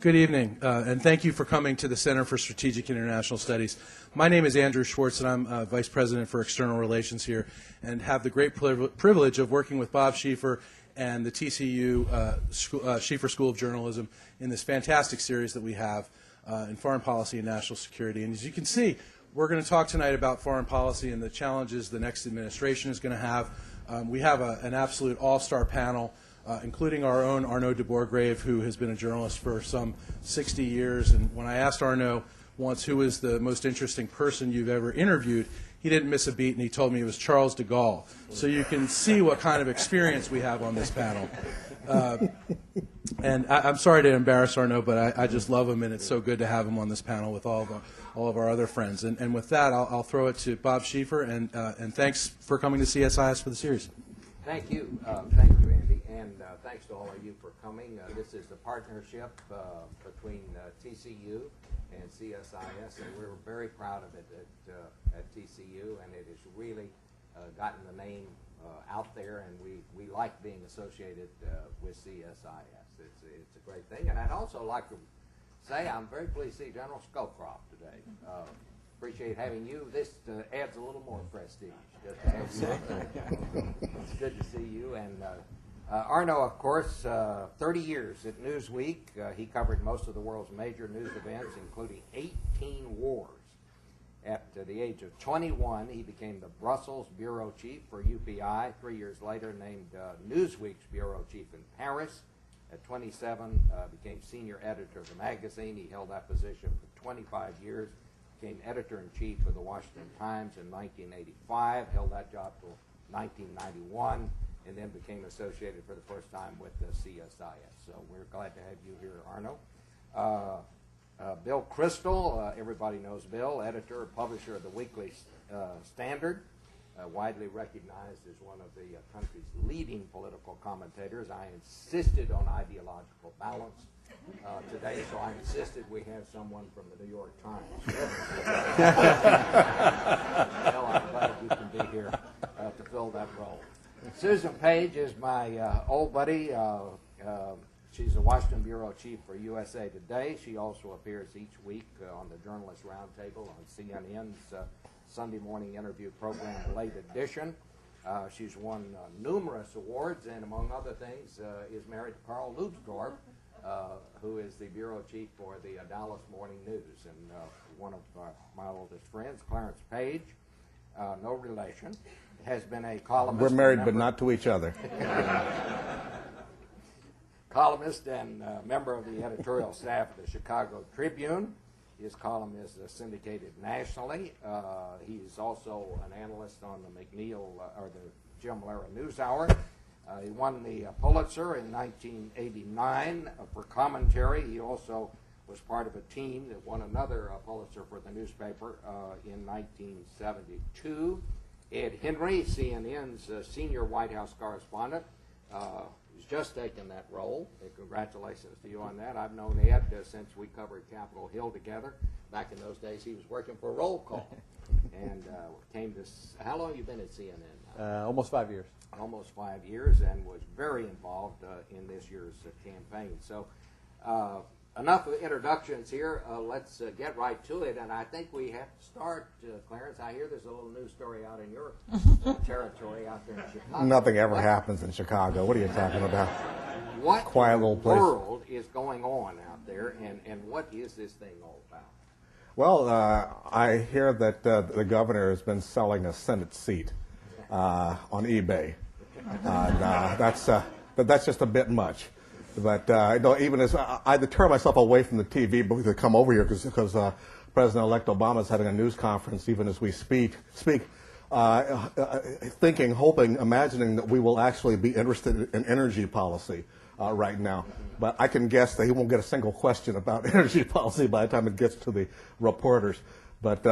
Good evening, and thank you for coming to the Center for Strategic International Studies. My name is Andrew Schwartz, and I'm Vice President for External Relations here, and have the great privilege of working with Bob Schieffer and the TCU Schieffer School of Journalism in this fantastic series that we have in foreign policy and national security. And as you can see, we're going to talk tonight about foreign policy and the challenges the next administration is going to have. We have an absolute all-star panel, including our own Arnaud de Bourgrave, who has been a journalist for some 60 years. And when I asked Arnaud once who is the most interesting person you've ever interviewed, he didn't miss a beat, and he told me it was Charles de Gaulle. So you can see what kind of experience we have on this panel. And I'm sorry to embarrass Arnaud, but I just love him, and it's so good to have him on this panel with all of our other friends. And with that, I'll throw it to Bob Schieffer, and thanks for coming to CSIS for the series. Thank you, Andy, and thanks to all of you for coming. This is the partnership between TCU and CSIS, and we're very proud of it at TCU, and it has really gotten the name out there, and we like being associated with CSIS. It's a great thing, and I'd also like to say I'm very pleased to see General Scowcroft today. Appreciate having you. This adds a little more prestige. Just to have you. It's good to see you. And Arnaud, of course, 30 years at Newsweek. He covered most of the world's major news events, including 18 wars. At the age of 21, he became the Brussels bureau chief for UPI. 3 years later, named Newsweek's bureau chief in Paris. At 27, became senior editor of the magazine. He held that position for 25 years. Became editor-in-chief of the Washington Times in 1985, held that job till 1991, and then became associated for the first time with the CSIS. So we're glad to have you here, Arnaud. Bill Kristol, everybody knows Bill, editor, publisher of the Weekly Standard, widely recognized as one of the country's leading political commentators. I insisted on ideological balance today, so I insisted we have someone from the New York Times. Well, I'm glad you can be here to fill that role. Susan Page is my old buddy. She's the Washington bureau chief for USA Today. She also appears each week on the Journalist Roundtable on CNN's Sunday morning interview program, Late Edition. She's won numerous awards, and among other things, is married to Carl Lubsdorff, who is the bureau chief for the Dallas Morning News, and one of my oldest friends, Clarence Page, no relation, has been a columnist. We're married, but not to each other. Columnist and member of the editorial staff of the Chicago Tribune. His column is syndicated nationally. He's also an analyst on the McNeil or the Jim Lehrer NewsHour. He won the Pulitzer in 1989 for commentary. He also was part of a team that won another Pulitzer for the newspaper in 1972. Ed Henry, CNN's senior White House correspondent, who's just taken that role. Congratulations to you on that. I've known Ed since we covered Capitol Hill together. Back in those days, he was working for Roll Call. And came to, how long have you been at CNN? Almost 5 years. Almost 5 years, and was very involved in this year's campaign. So enough of introductions here. Let's get right to it. And I think we have to start, Clarence. I hear there's a little news story out in your territory out there in Chicago. Nothing ever happens in Chicago. What are you talking about? What quiet little place. World is going on out there, and what is this thing all about? Well, I hear that the governor has been selling a Senate seat on eBay. That's just a bit much. But even as I deter myself away from the TV to come over here because President-elect Obama is having a news conference even as we speak, thinking, hoping, imagining that we will actually be interested in energy policy right now. But I can guess that he won't get a single question about energy policy by the time it gets to the reporters. But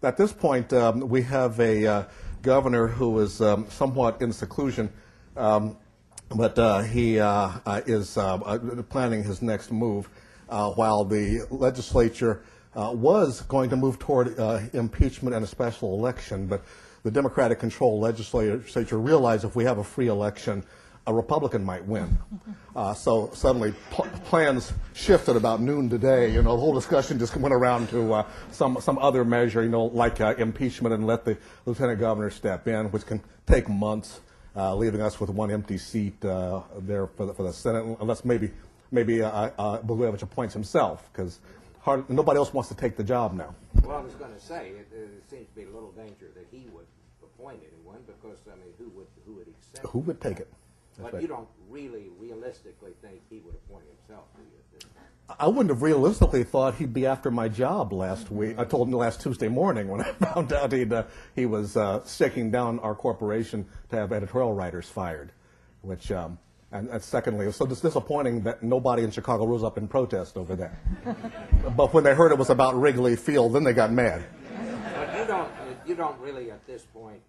at this point, we have a governor who is somewhat in seclusion, but he is planning his next move while the legislature was going to move toward impeachment and a special election. But the Democratic-controlled legislature realized if we have a free election, a Republican might win. So suddenly plans shifted about noon today. The whole discussion just went around to some other measure, like impeachment and let the lieutenant governor step in, which can take months, leaving us with one empty seat there for the Senate, unless maybe Blagojevich appoints himself, because nobody else wants to take the job now. Well, I was going to say, it seems to be a little danger that he would appoint anyone, because, I mean, who would accept Who would take it? But right. You don't really realistically think he would appoint himself, do you? I wouldn't have realistically thought he'd be after my job last week. I told him last Tuesday morning when I found out he was shaking down our corporation to have editorial writers fired, which, and secondly, it was so disappointing that nobody in Chicago rose up in protest over that. But when they heard it was about Wrigley Field, then they got mad. But you don't really, at this point,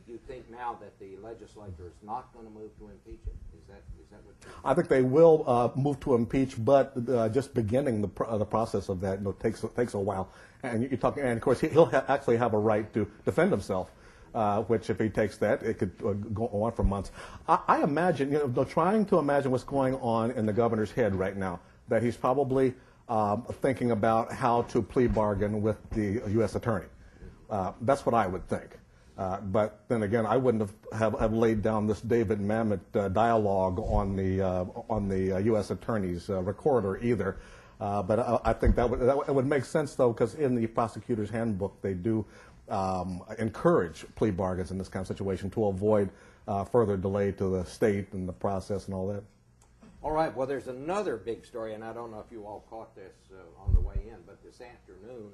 do you think now that the legislature is not going to move to impeach him? Is that what you're I think they will move to impeach, but just beginning the process of that takes a while. And you're talking, and of course he'll actually have a right to defend himself, which if he takes that, it could go on for months. I imagine, trying to imagine what's going on in the governor's head right now, that he's probably thinking about how to plea bargain with the U.S. attorney. That's what I would think. But then again, I wouldn't have laid down this David Mamet dialogue on the U.S. Attorney's recorder either. But I think that would make sense, though, because in the prosecutor's handbook they do encourage plea bargains in this kind of situation to avoid further delay to the state and the process and all that. All right. Well, there's another big story, and I don't know if you all caught this on the way in, but this afternoon,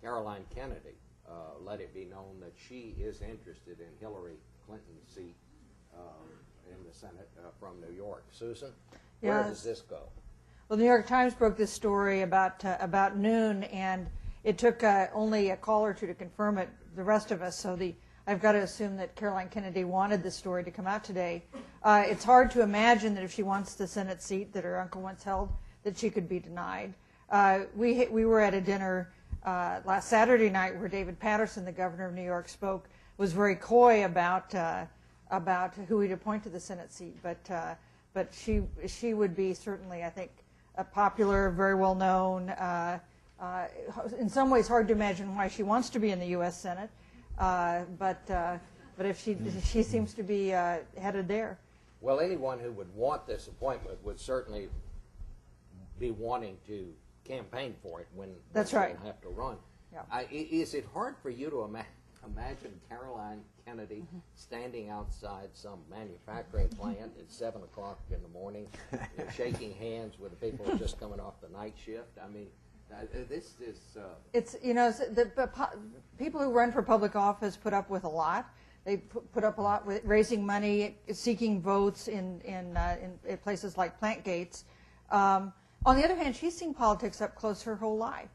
Caroline Kennedy let it be known that she is interested in Hillary Clinton's seat in the Senate from New York. Susan, where does this go? Well, the New York Times broke this story about noon, and it took only a call or two to confirm it. The rest of us, I've got to assume that Caroline Kennedy wanted this story to come out today. It's hard to imagine that if she wants the Senate seat that her uncle once held, that she could be denied. We were at a dinner last Saturday night where David Paterson, the governor of New York, was very coy about who he'd appoint to the Senate seat, but she would be certainly, I think, a popular, very well known. In some ways, hard to imagine why she wants to be in the U.S. Senate, but if she seems to be headed there. Well, anyone who would want this appointment would certainly be wanting to campaign for it when that's they right. have to run. Yeah. Is it hard for you to imagine Caroline Kennedy standing outside some manufacturing plant at 7 o'clock in the morning, shaking hands with the people who are just coming off the night shift? I mean, this is... It's, the people who run for public office put up with a lot. They put up a lot with raising money, seeking votes in places like plant gates. On the other hand, she's seen politics up close her whole life.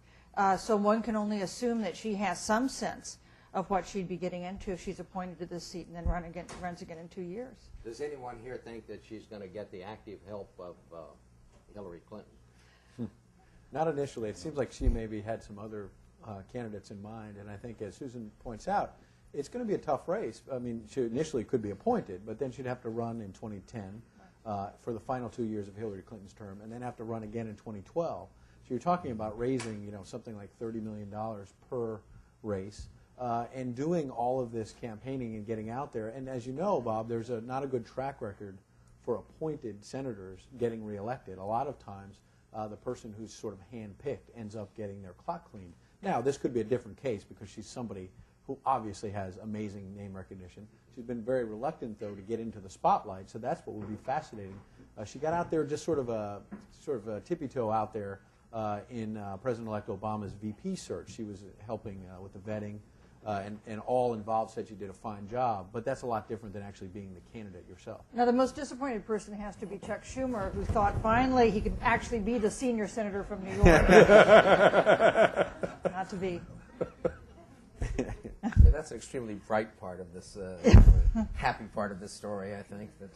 So one can only assume that she has some sense of what she'd be getting into if she's appointed to this seat and then runs again in 2 years. Does anyone here think that she's going to get the active help of Hillary Clinton? Not initially. It seems like she maybe had some other candidates in mind, and I think, as Susan points out, it's going to be a tough race. I mean, she initially could be appointed, but then she'd have to run in 2010 for the final 2 years of Hillary Clinton's term, and then have to run again in 2012. So you're talking about raising, something like $30 million per race, and doing all of this campaigning and getting out there. And as you know, Bob, there's not a good track record for appointed senators getting reelected. A lot of times, the person who's sort of hand-picked ends up getting their clock cleaned. Now, this could be a different case because she's somebody who obviously has amazing name recognition. She's been very reluctant, though, to get into the spotlight, so that's what would be fascinating. She got out there just sort of a tippy-toe out there in President-elect Obama's VP search. She was helping with the vetting, and all involved said she did a fine job, but that's a lot different than actually being the candidate yourself. Now, the most disappointed person has to be Chuck Schumer, who thought finally he could actually be the senior senator from New York. Not to be. Yeah, that's an extremely bright part of this, happy part of this story, I think. That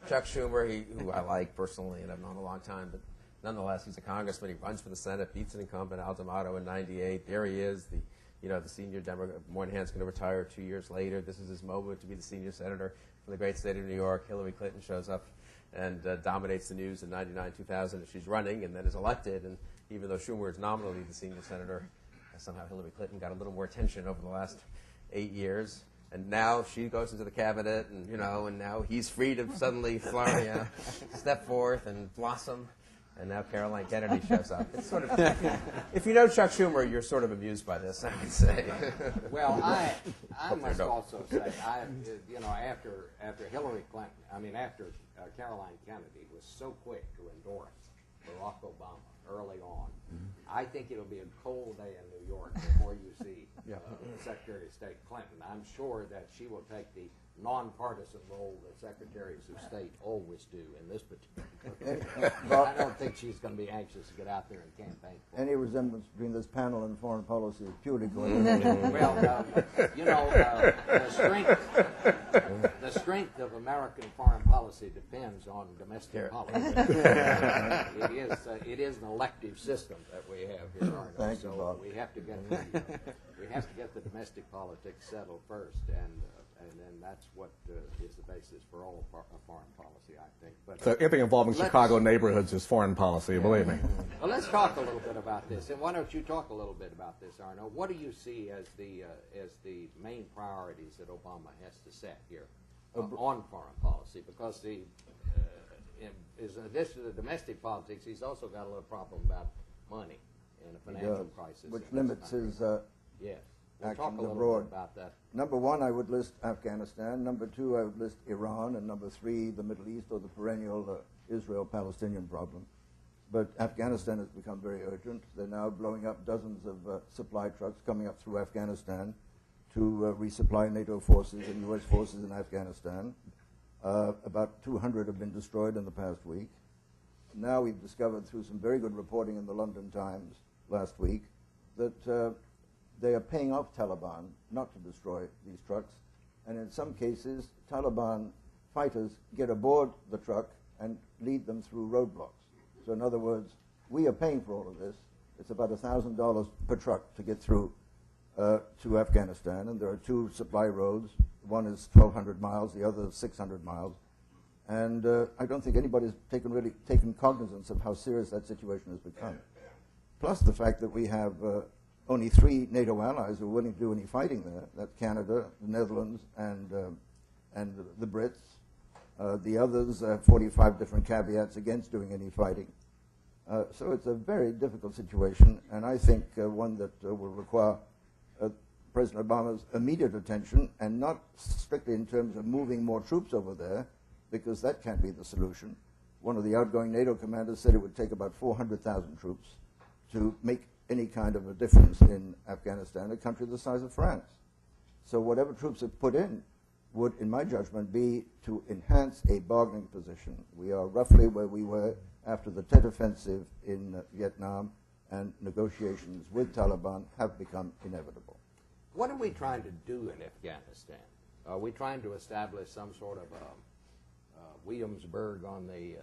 Chuck Schumer, who I like personally and I've known a long time, but nonetheless, he's a congressman. He runs for the Senate, beats an incumbent, Al D'Amato, in '98. There he is, the senior Democrat. Moynihan's going to retire 2 years later. This is his moment to be the senior senator. from the great state of New York, Hillary Clinton shows up and dominates the news in 99, 2000 as she's running and then is elected. And even though Schumer is nominally the senior senator, somehow Hillary Clinton got a little more attention over the last 8 years. And now she goes into the cabinet, and and now he's free to suddenly step forth and blossom. And now Caroline Kennedy shows up. It's sort of, if you know Chuck Schumer, you're sort of amused by this, I would say. Well, I must also say, after Hillary Clinton, after Caroline Kennedy was so quick to endorse Barack Obama early on, I think it'll be a cold day in New York before you see Secretary of State Clinton. I'm sure that she will take the nonpartisan role that secretaries of state always do in this particular case. I don't think she's going to be anxious to get out there and campaign for Any resemblance between this panel and foreign policy is purely coincidental. Well, the strength of American foreign policy depends on domestic politics. It is an elective system that we have here, Arnold. Thank you, so Bob. we have to get the domestic politics settled first, and then that's what is the basis for all foreign policy, I think. But So anything involving Chicago neighborhoods is foreign policy, believe me. well, let's talk a little bit about this. And why don't you talk a little bit about this, Arno? What do you see as the main priorities that Obama has to set here on foreign policy? Because in addition to the domestic politics, he's also got a little problem about money and a financial crisis. Which limits his yes. We'll action talk a little abroad. bit about that. Number one, I would list Afghanistan. Number two, I would list Iran. And number three, the Middle East, or the perennial Israel-Palestinian problem. But Afghanistan has become very urgent. They're now blowing up dozens of supply trucks coming up through Afghanistan to resupply NATO forces and U.S. forces in Afghanistan. About 200 have been destroyed in the past week. Now we've discovered through some very good reporting in the London Times last week that they are paying off Taliban not to destroy these trucks. And in some cases, Taliban fighters get aboard the truck and lead them through roadblocks. So in other words, we are paying for all of this. It's about $1,000 per truck to get through to Afghanistan. And there are two supply roads. One is 1,200 miles, the other is 600 miles. And I don't think anybody's taken cognizance of how serious that situation has become. Plus the fact that we have only 3 NATO allies who are willing to do any fighting there. That's Canada, the Netherlands, and the Brits. The others, 45 different caveats against doing any fighting. So it's a very difficult situation, and I think one that will require President Obama's immediate attention, and not strictly in terms of moving more troops over there, because that can't be the solution. One of the outgoing NATO commanders said it would take about 400,000 troops to make any kind of a difference in Afghanistan, a country the size of France. So whatever troops are put in would, in my judgment, be to enhance a bargaining position. We are roughly where we were after the Tet Offensive in Vietnam, and negotiations with Taliban have become inevitable. What are we trying to do in Afghanistan? Are we trying to establish some sort of Williamsburg on the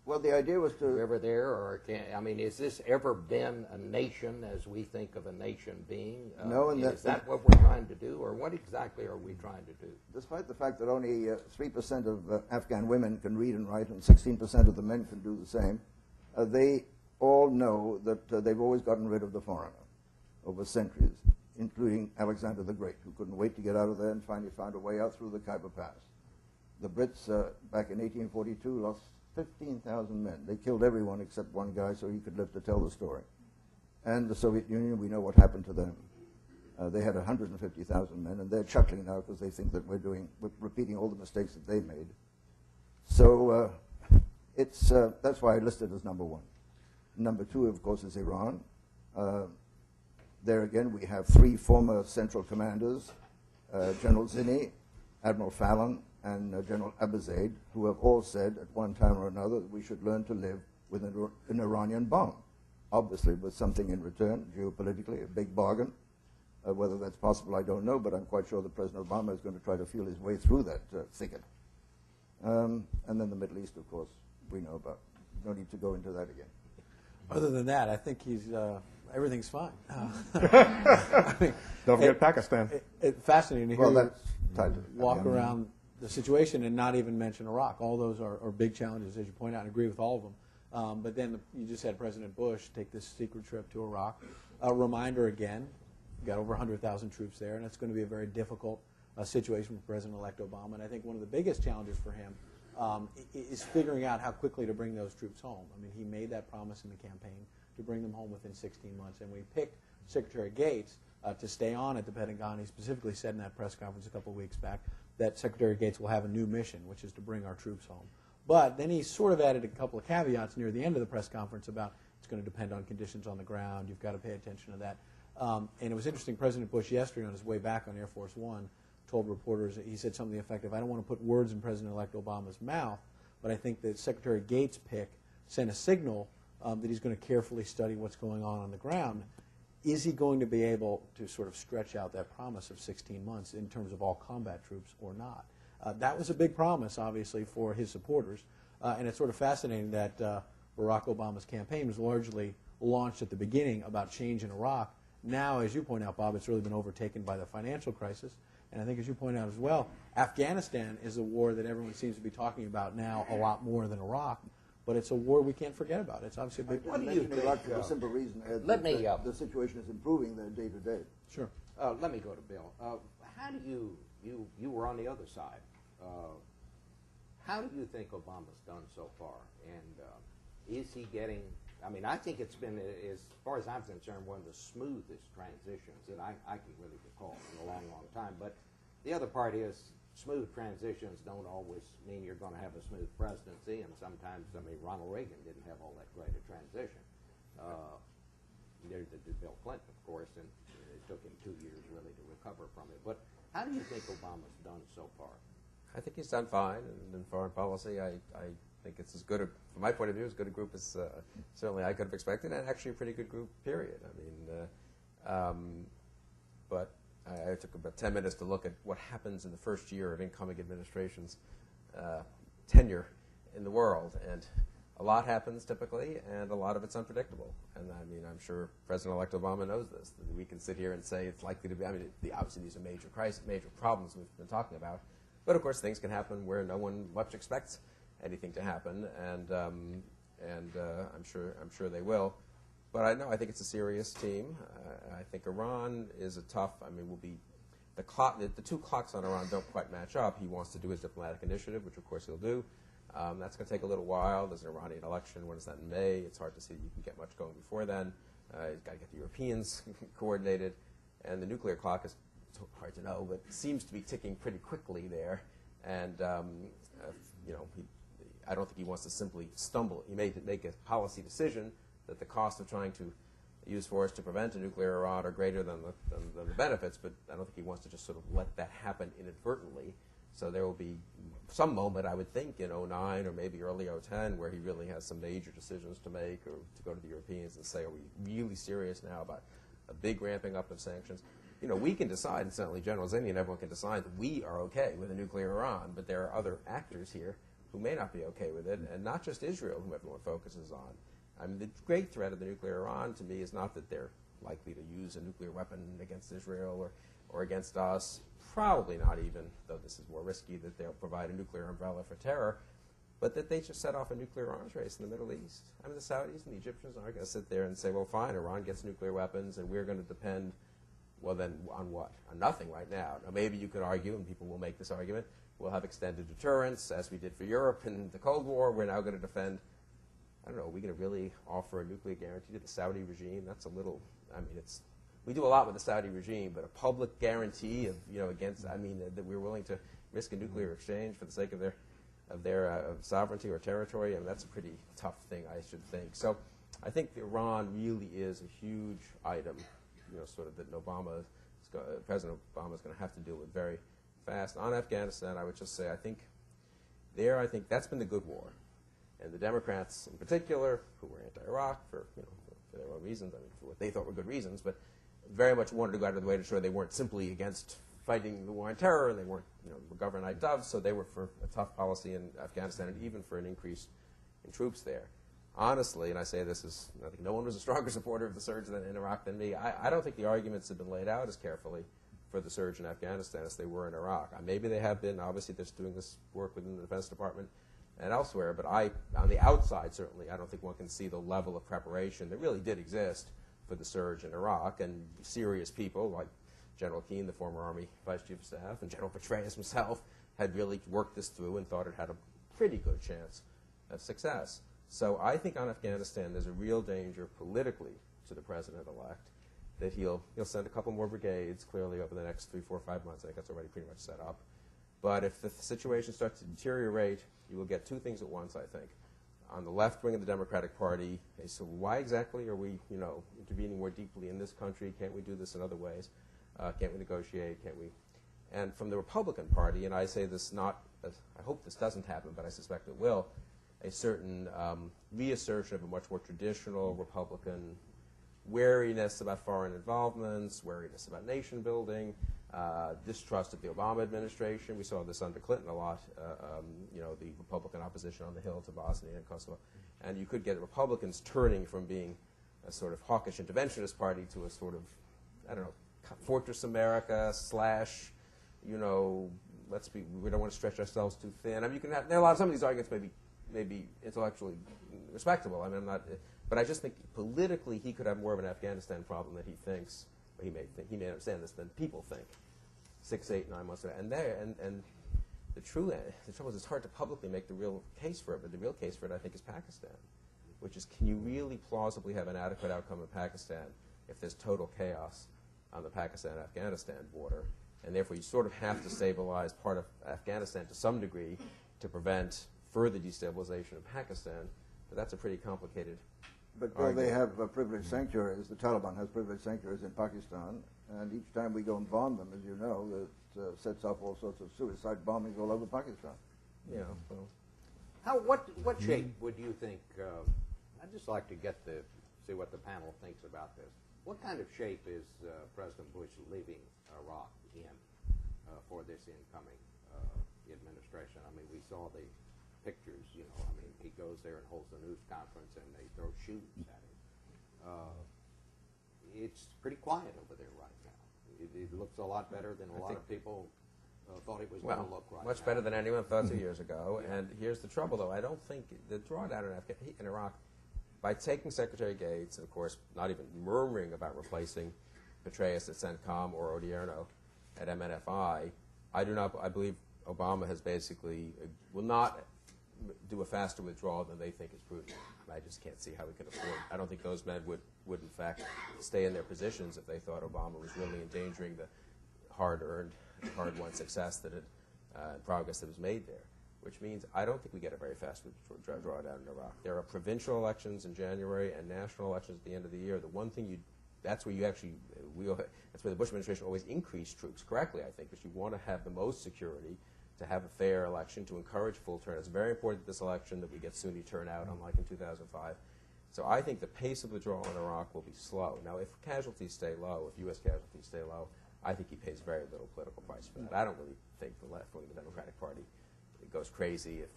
Well, the idea was to... river there, or has this ever been a nation as we think of a nation being? No, and is that what we're trying to do, or what exactly are we trying to do? Despite the fact that only 3% of Afghan women can read and write and 16% of the men can do the same, they all know that they've always gotten rid of the foreigner over centuries, including Alexander the Great, who couldn't wait to get out of there and finally found a way out through the Khyber Pass. The Brits, back in 1842, lost 15,000 men. They killed everyone except one guy so he could live to tell the story. And the Soviet Union, we know what happened to them. They had 150,000 men, and they're chuckling now because they think that we're repeating all the mistakes that they made. So that's why I listed as number one. Number two, of course, is Iran. There again, we have 3 former central commanders, General Zinni, Admiral Fallon, and General Abizaid, who have all said at one time or another that we should learn to live with an Iranian bomb, obviously with something in return, geopolitically, a big bargain. Whether that's possible, I don't know, but I'm quite sure that President Obama is going to try to feel his way through that thicket. And then the Middle East, of course, we know about. No need to go into that again. Other than that, I think everything's fine. Don't forget Pakistan. Fascinating to hear Well, you that's tied to walk around the situation and not even mention Iraq. All those are big challenges, as you point out, and agree with all of them. But then you just had President Bush take this secret trip to Iraq. A reminder again, you've got over 100,000 troops there, and it's going to be a very difficult situation for President-elect Obama. And I think one of the biggest challenges for him is figuring out how quickly to bring those troops home. I mean, he made that promise in the campaign to bring them home within 16 months. And we picked Secretary Gates to stay on at the Pentagon. He specifically said in that press conference a couple of weeks back that Secretary Gates will have a new mission, which is to bring our troops home. But then he sort of added a couple of caveats near the end of the press conference about it's going to depend on conditions on the ground. You've got to pay attention to that. And it was interesting, President Bush yesterday on his way back on Air Force One told reporters, he said something effective, I don't want to put words in President-elect Obama's mouth, but I think that Secretary Gates' pick sent a signal that he's going to carefully study what's going on the ground. Is he going to be able to sort of stretch out that promise of 16 months in terms of all combat troops or not? That was a big promise, obviously, for his supporters. And it's sort of fascinating that Barack Obama's campaign was largely launched at the beginning about change in Iraq. Now, as you point out, Bob, it's really been overtaken by the financial crisis. And I think, as you point out as well, Afghanistan is a war that everyone seems to be talking about now a lot more than Iraq. But it's a war we can't forget about. It's obviously a big What do you think? Iraq for the simple reason the situation is improving there day to day. Sure. Let me go to Bill. How do you were on the other side. How do you think Obama's done so far? And is he getting, I mean, I think it's been, as far as I'm concerned, one of the smoothest transitions that I can really recall in a long, long time. But the other part is smooth transitions don't always mean you're going to have a smooth presidency, and sometimes, I mean, Ronald Reagan didn't have all that great a transition. Neither did Bill Clinton, of course, and it took him 2 years really to recover from it. But how do you think Obama's done so far? I think he's done fine in foreign policy. I think it's as good, from my point of view, as good a group as certainly I could have expected, and actually a pretty good group, period. I mean, but I took about 10 minutes to look at what happens in the first year of incoming administration's tenure in the world, and a lot happens typically, and a lot of it's unpredictable. And I mean, I'm sure President-elect Obama knows this. That we can sit here and say it's likely to be. I mean, obviously these are major crises, major problems we've been talking about. But of course, things can happen where no one much expects anything to happen, and I'm sure they will. But I think it's a serious team. I think Iran is a tough. I mean, will be the two clocks on Iran don't quite match up. He wants to do his diplomatic initiative, which of course he'll do. That's going to take a little while. There's an Iranian election. When is that, in May? It's hard to see you can get much going before then. He's got to get the Europeans coordinated, and the nuclear clock is hard to know, but seems to be ticking pretty quickly there. And you know, I don't think he wants to simply stumble. He may make a policy decision that the cost of trying to use force to prevent a nuclear Iran are greater than the benefits, but I don't think he wants to just sort of let that happen inadvertently. So there will be some moment, I would think, in 2009 or maybe early 2010 where he really has some major decisions to make, or to go to the Europeans and say, are we really serious now about a big ramping up of sanctions? You know, we can decide, and certainly General Zinni and everyone can decide that we are okay with a nuclear Iran, but there are other actors here who may not be okay with it, and not just Israel, whom everyone focuses on. I mean, the great threat of the nuclear Iran, to me, is not that they're likely to use a nuclear weapon against Israel or against us. Probably not even, though this is more risky, that they'll provide a nuclear umbrella for terror, but that they just set off a nuclear arms race in the Middle East. I mean, the Saudis and the Egyptians aren't going to sit there and say, well, fine, Iran gets nuclear weapons, and we're going to depend, well, then on what? On nothing right now. Now, maybe you could argue, and people will make this argument, we'll have extended deterrence, as we did for Europe in the Cold War. We're now going to defend. I don't know, are we going to really offer a nuclear guarantee to the Saudi regime? That's a little, I mean, we do a lot with the Saudi regime, but a public guarantee of, you know, against, I mean, that we're willing to risk a nuclear exchange for the sake of their sovereignty or territory, I mean, that's a pretty tough thing, I should think. So I think Iran really is a huge item, you know, sort of that President Obama is going to have to deal with very fast. On Afghanistan, I would just say, I think that's been the good war. And the Democrats in particular, who were anti-Iraq for their own reasons, I mean, for what they thought were good reasons, but very much wanted to go out of the way to show they weren't simply against fighting the war on terror, and they weren't, you know, governed by doves, so they were for a tough policy in Afghanistan and even for an increase in troops there. Honestly, and I say this is, I think no one was a stronger supporter of the surge in Iraq than me, I don't think the arguments have been laid out as carefully for the surge in Afghanistan as they were in Iraq. Maybe they have been. Obviously, they're doing this work within the Defense Department and elsewhere. But on the outside, certainly, I don't think one can see the level of preparation that really did exist for the surge in Iraq. And serious people like General Keane, the former Army Vice Chief of Staff, and General Petraeus himself had really worked this through and thought it had a pretty good chance of success. So I think on Afghanistan, there's a real danger politically to the president-elect that he'll send a couple more brigades, clearly, over the next 3, 4, 5 months. I think that's already pretty much set up. But if the situation starts to deteriorate, you will get two things at once, I think. On the left wing of the Democratic Party, they say, why exactly are we, intervening more deeply in this country? Can't we do this in other ways? Can't we negotiate? Can't we? And from the Republican Party, and I say this not, I hope this doesn't happen, but I suspect it will, a certain reassertion of a much more traditional Republican wariness about foreign involvements, wariness about nation building, distrust of the Obama administration. We saw this under Clinton a lot, the Republican opposition on the Hill to Bosnia and Kosovo. And you could get Republicans turning from being a sort of hawkish interventionist party to a sort of, Fortress America / we don't want to stretch ourselves too thin. I mean, there are a lot of some of these arguments may be intellectually respectable. I mean, but I just think politically he could have more of an Afghanistan problem than he thinks. He may understand this than people think. 6, 8, 9 months ago, and the trouble is it's hard to publicly make the real case for it. But the real case for it, I think, is Pakistan, which is, can you really plausibly have an adequate outcome in Pakistan if there's total chaos on the Pakistan-Afghanistan border? And therefore, you sort of have to stabilize part of Afghanistan to some degree to prevent further destabilization of Pakistan. But that's a pretty complicated But they have privileged sanctuaries. The Taliban has privileged sanctuaries in Pakistan, and each time we go and bomb them, as you know, it sets off all sorts of suicide bombings all over Pakistan. Yeah. Well, What shape would you think? I'd just like to see what the panel thinks about this. What kind of shape is President Bush leaving Iraq in for this incoming administration? I mean, we saw the pictures. He goes there and holds a news conference, and they throw shoes at him. It's pretty quiet over there right now. It looks a lot better than a lot of people thought it was going to look right much now. better than anyone thought 2 years ago. Yeah. And here's the trouble, though. I don't think the drawdown in Iraq, by taking Secretary Gates, and of course not even murmuring about replacing Petraeus at CENTCOM or Odierno at MNFI, I believe Obama has basically will not do a faster withdrawal than they think is prudent. I just can't see how we could afford. I don't think those men would in fact stay in their positions if they thought Obama was really endangering the hard-earned, hard-won success that progress that was made there. Which means I don't think we get a very fast drawdown in Iraq. There are provincial elections in January and national elections at the end of the year. The one thing that's where the Bush administration always increased troops correctly, I think, because you want to have the most security to have a fair election, to encourage full turnout. It's very important this election that we get Sunni turnout, unlike in 2005. So I think the pace of withdrawal in Iraq will be slow. Now, if casualties stay low, if U.S. casualties stay low, I think he pays very little political price for that. I don't really think the left wing of the Democratic Party goes crazy if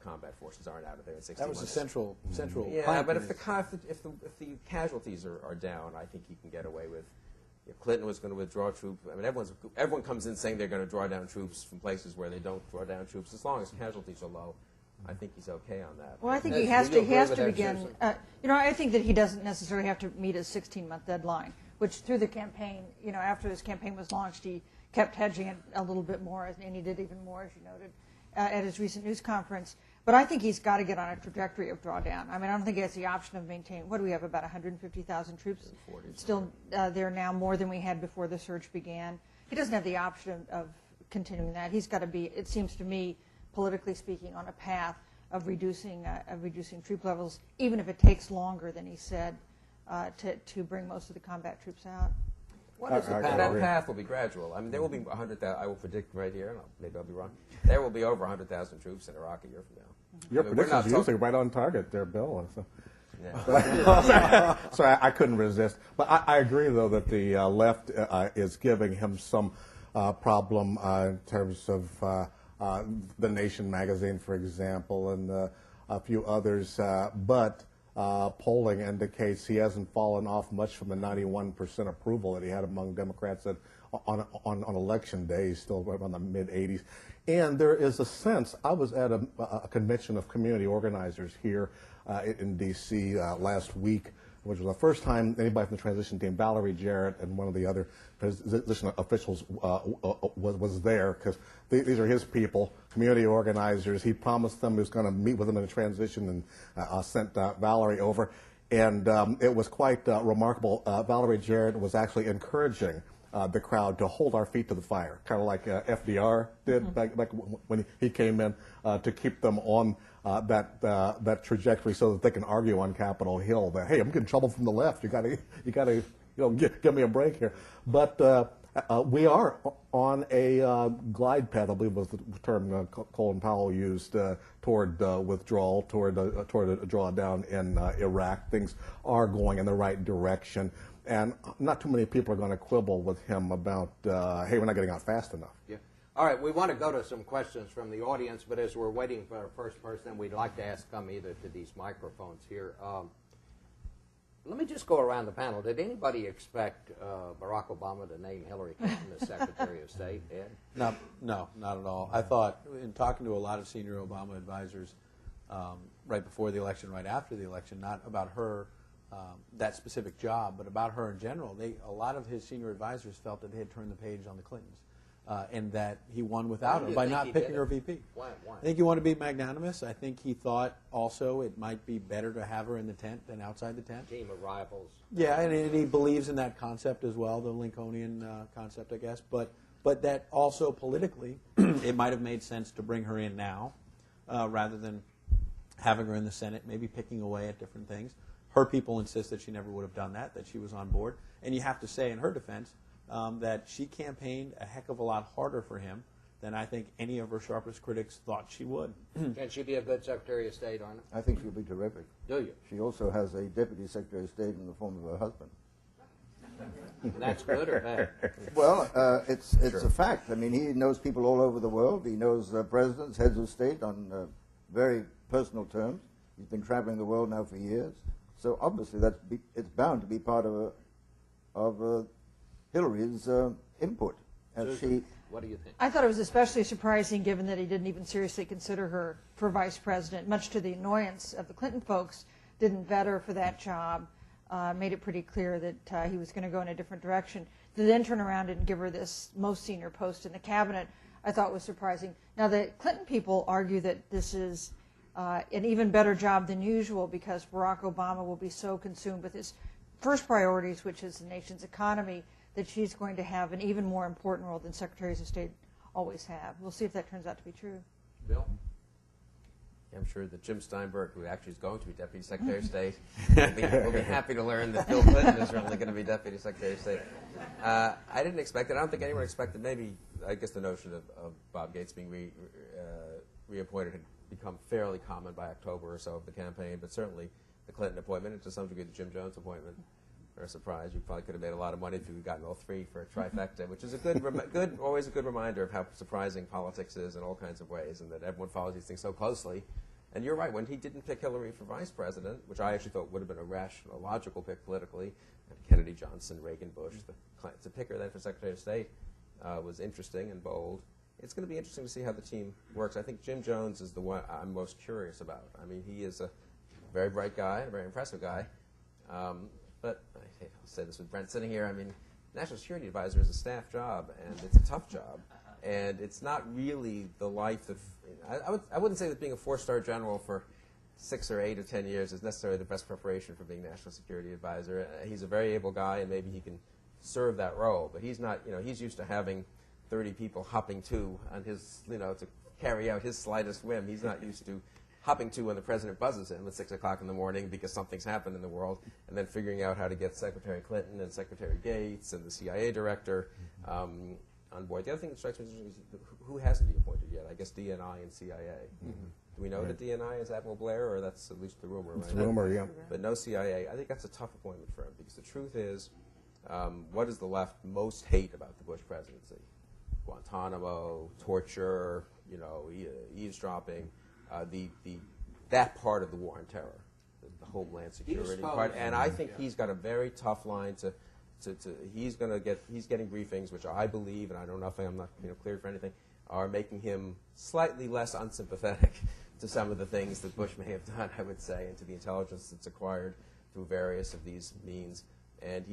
combat forces aren't out of there in 60 months. That was the central. Yeah, but if the casualties are down, I think he can get away with. If Clinton was going to withdraw troops, I mean, everyone comes in saying they're going to draw down troops from places where they don't draw down troops. As long as casualties are low, I think he's okay on that. Well, I think he has to begin. I think that he doesn't necessarily have to meet a 16-month deadline, which through the campaign, after this campaign was launched, he kept hedging it a little bit more, and he did even more, as you noted, at his recent news conference. But I think he's got to get on a trajectory of drawdown. I mean, I don't think he has the option of maintaining. What do we have? About 150,000 troops still there now, more than we had before the surge began. He doesn't have the option of continuing that. He's got to be, it seems to me, politically speaking, on a path of reducing troop levels, even if it takes longer than he said to bring most of the combat troops out. What is the path? That path will be gradual. I mean, there will be 100,000. I will predict right here, and maybe I'll be wrong. There will be over 100,000 troops in Iraq a year from now. Your prediction's usually right on target there, Bill. So. Yeah. So I couldn't resist. But I agree, though, that the left is giving him some problem in terms of The Nation magazine, for example, and a few others. But polling indicates he hasn't fallen off much from the 91% approval that he had among Democrats at on election days, still around the mid-'80s. And there is a sense, I was at a convention of community organizers here in D.C. Last week, which was the first time anybody from the transition team, Valerie Jarrett and one of the other transition officials was there, because these are his people, community organizers. He promised them he was going to meet with them in the transition, and sent Valerie over. And it was quite remarkable. Valerie Jarrett was actually encouraging the crowd to hold our feet to the fire, kind of like FDR did back when he came in, to keep them on that trajectory so that they can argue on Capitol Hill that, hey, I'm getting trouble from the left. You got to give me a break here. But we are on a glide path, I believe was the term Colin Powell used, toward withdrawal, toward a drawdown in Iraq. Things are going in the right direction. And not too many people are going to quibble with him about, hey, we're not getting out fast enough. Yeah. All right, we want to go to some questions from the audience, but as we're waiting for our first person, we'd like to ask come either to these microphones here. Let me just go around the panel. Did anybody expect Barack Obama to name Hillary Clinton as Secretary of State, Ed? No, not at all. I thought, in talking to a lot of senior Obama advisors right before the election, right after the election, not about her, that specific job, but about her in general, a lot of his senior advisors felt that they had turned the page on the Clintons. And that he won without her by not picking her VP. Why? I think he wanted to be magnanimous. I think he thought also it might be better to have her in the tent than outside the tent. Team of rivals. Yeah, and he believes in that concept as well, the Lincolnian concept, I guess. But that also politically, it might have made sense to bring her in now rather than having her in the Senate, maybe picking away at different things. Her people insist that she never would have done that she was on board. And you have to say, in her defense, that she campaigned a heck of a lot harder for him than I think any of her sharpest critics thought she would. Can she be a good Secretary of State, Arnold? I think she'll be terrific. Do you? She also has a Deputy Secretary of State in the form of her husband. That's good or bad? Well, it's a fact. I mean, he knows people all over the world. He knows presidents, heads of state on very personal terms. He's been traveling the world now for years. So obviously it's bound to be part of Hillary's input. What do you think? I thought it was especially surprising given that he didn't even seriously consider her for vice president, much to the annoyance of the Clinton folks, didn't vet her for that job, made it pretty clear that he was going to go in a different direction. To then turn around and give her this most senior post in the cabinet, I thought was surprising. Now, the Clinton people argue that this is an even better job than usual because Barack Obama will be so consumed with his first priorities, which is the nation's economy, that she's going to have an even more important role than Secretaries of State always have. We'll see if that turns out to be true. Bill? I'm sure that Jim Steinberg, who actually is going to be Deputy Secretary of State, will be happy to learn that Bill Clinton is really going to be Deputy Secretary of State. I didn't expect it. I don't think anyone expected. Maybe, I guess the notion of Bob Gates being reappointed had become fairly common by October or so of the campaign, but certainly the Clinton appointment and to some degree the Jim Jones appointment are a surprise. You probably could have made a lot of money if you had gotten all three for a trifecta, which is a always a good reminder of how surprising politics is in all kinds of ways, and that everyone follows these things so closely. And you're right, when he didn't pick Hillary for vice president, which I actually thought would have been a rational, logical pick politically, and Kennedy, Johnson, Reagan, Bush, to pick her then for Secretary of State was interesting and bold. It's going to be interesting to see how the team works. I think Jim Jones is the one I'm most curious about. I mean, he is a very bright guy, a very impressive guy. But I'll say this with Brent sitting here. I mean, National Security Advisor is a staff job, and it's a tough job. And it's not really the life of... I wouldn't say that being a four-star general for 6 or 8 or 10 years is necessarily the best preparation for being National Security Advisor. He's a very able guy, and maybe he can serve that role. But he's not, he's used to having 30 people hopping to on his, to carry out his slightest whim. He's not used to hopping to when the president buzzes him at 6 o'clock in the morning because something's happened in the world, and then figuring out how to get Secretary Clinton and Secretary Gates and the CIA director on board. The other thing that strikes me is who hasn't he appointed yet? I guess DNI and CIA. Mm-hmm. Do we know that DNI is Admiral Blair, or that's at least the rumor? It's a rumor, yeah. But no CIA. I think that's a tough appointment for him because the truth is, what does the left most hate about the Bush presidency? Guantanamo, torture, eavesdropping, that part of the war on terror, the Homeland Security part. And I think he's got a very tough line to he's getting briefings which I believe, and I don't know if I'm not cleared for anything, are making him slightly less unsympathetic to some of the things that Bush may have done, I would say, and to the intelligence that's acquired through various of these means. And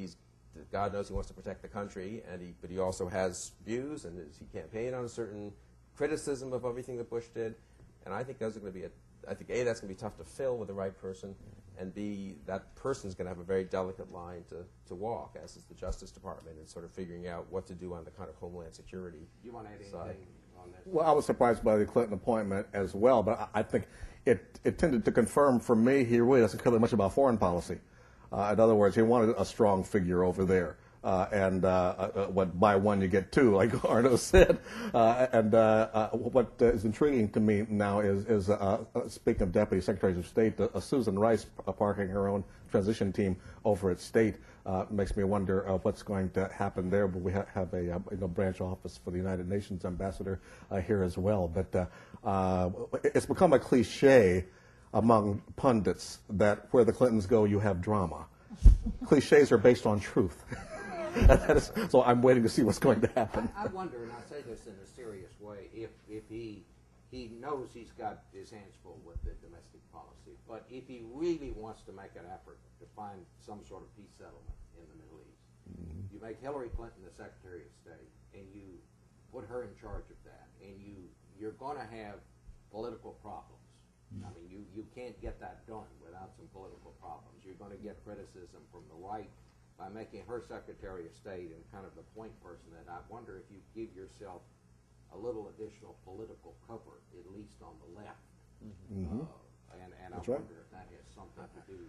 God knows he wants to protect the country, but he also has views, and he campaigned on a certain criticism of everything that Bush did. And I think those are going to be I think A, that's going to be tough to fill with the right person, and B, that person's going to have a very delicate line to walk, as is the Justice Department, in sort of figuring out what to do on the kind of homeland security. You want to add anything on this? Well, I was surprised by the Clinton appointment as well, but I think it tended to confirm for me he really doesn't care much about foreign policy. In other words, he wanted a strong figure over there. What buy one you get two, like Arno said. What is intriguing to me now is speaking of Deputy Secretaries of State, Susan Rice parking her own transition team over at State makes me wonder what's going to happen there. But we have a branch office for the United Nations ambassador here as well. But it's become a cliche among pundits that where the Clintons go, you have drama. Cliches are based on truth. So I'm waiting to see what's going to happen. I wonder, and I say this in a serious way, if he knows he's got his hands full with the domestic policy, but if he really wants to make an effort to find some sort of peace settlement in the Middle East, you make Hillary Clinton the Secretary of State, and you put her in charge of that, and you're going to have political problems. I mean, you can't get that done without some political problems. You're going to get criticism from the right by making her Secretary of State and kind of the point person. That I wonder if you give yourself a little additional political cover, at least on the left. And I wonder if that has something to do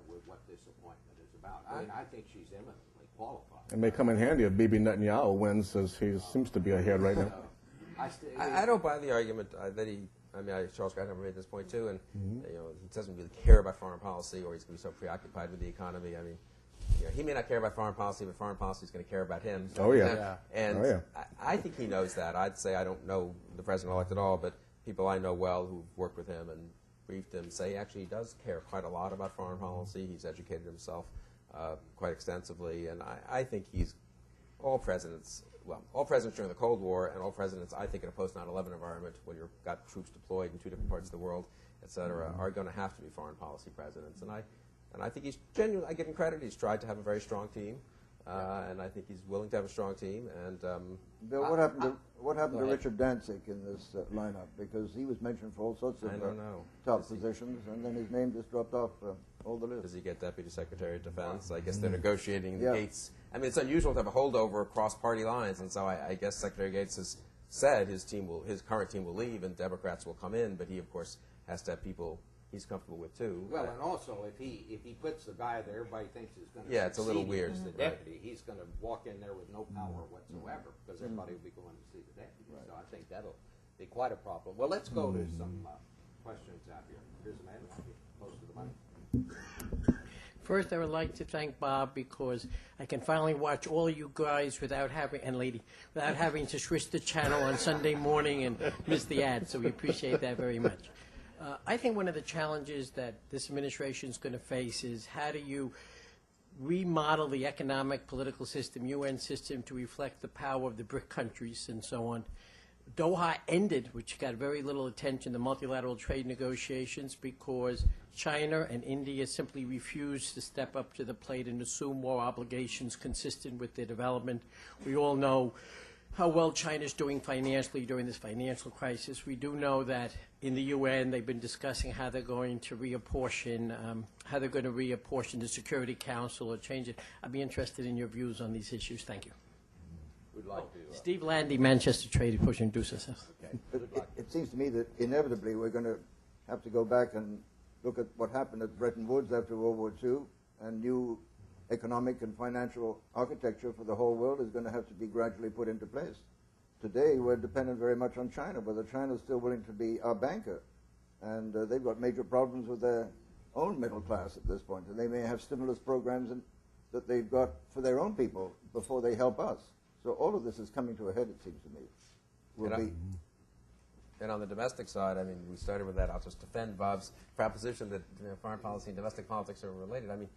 with what this appointment is about. I mean, I think she's eminently qualified. It may come in handy if Bibi Netanyahu wins, as he seems to be ahead right now. I don't buy the argument that he. I mean, Charles Gardner made this point too, and he doesn't really care about foreign policy, or he's going to be so preoccupied with the economy. I mean, he may not care about foreign policy, but foreign policy is going to care about him. So And I think he knows that. I'd say I don't know the president-elect at all, but people I know well who've worked with him and briefed him say actually he does care quite a lot about foreign policy. He's educated himself quite extensively, and I think all presidents during the Cold War and all presidents, I think, in a post 9/11 environment, when you've got troops deployed in two different parts of the world, et cetera, are going to have to be foreign policy presidents. And I think he's genuine. I give him credit. He's tried to have a very strong team, and I think he's willing to have a strong team. And Bill, what happened to Richard Danzig in this lineup? Because he was mentioned for all sorts of top positions, and then his name just dropped off all the list. Does he get Deputy Secretary of Defense? I guess they're negotiating the Gates. I mean, it's unusual to have a holdover across party lines, and so I guess Secretary Gates has said his current team will leave and Democrats will come in, but he, of course, has to have people he's comfortable with too. Well, and also if he puts the guy that everybody thinks is going to it's a little weird. The deputy, he's going to walk in there with no power whatsoever because everybody will be going to see the deputy. So I think that'll be quite a problem. Well, let's go to some questions out here. Here's a man close to the money. First, I would like to thank Bob because I can finally watch all you guys without having to switch the channel on Sunday morning and miss the ads. So we appreciate that very much. I think one of the challenges that this administration is going to face is how do you remodel the economic, political system, UN system to reflect the power of the BRIC countries and so on. Doha ended, which got very little attention, the multilateral trade negotiations because China and India simply refused to step up to the plate and assume more obligations consistent with their development. We all know how well China is doing financially during this financial crisis. We do know that in the UN they've been discussing how they're going to reapportion, the Security Council or change it. I'd be interested in your views on these issues. Thank you. We'd like to. Steve Landy, Manchester Trade, push introduce ourselves. Okay. It seems to me that inevitably we're going to have to go back and look at what happened at Bretton Woods after World War II, and new economic and financial architecture for the whole world is going to have to be gradually put into place. Today, we're dependent very much on China, whether China is still willing to be our banker. And they've got major problems with their own middle class at this point, and they may have stimulus programs that they've got for their own people before they help us. So all of this is coming to a head, it seems to me. And on the domestic side, I mean, we started with that. I'll just defend Bob's proposition that foreign policy and domestic politics are related. I mean,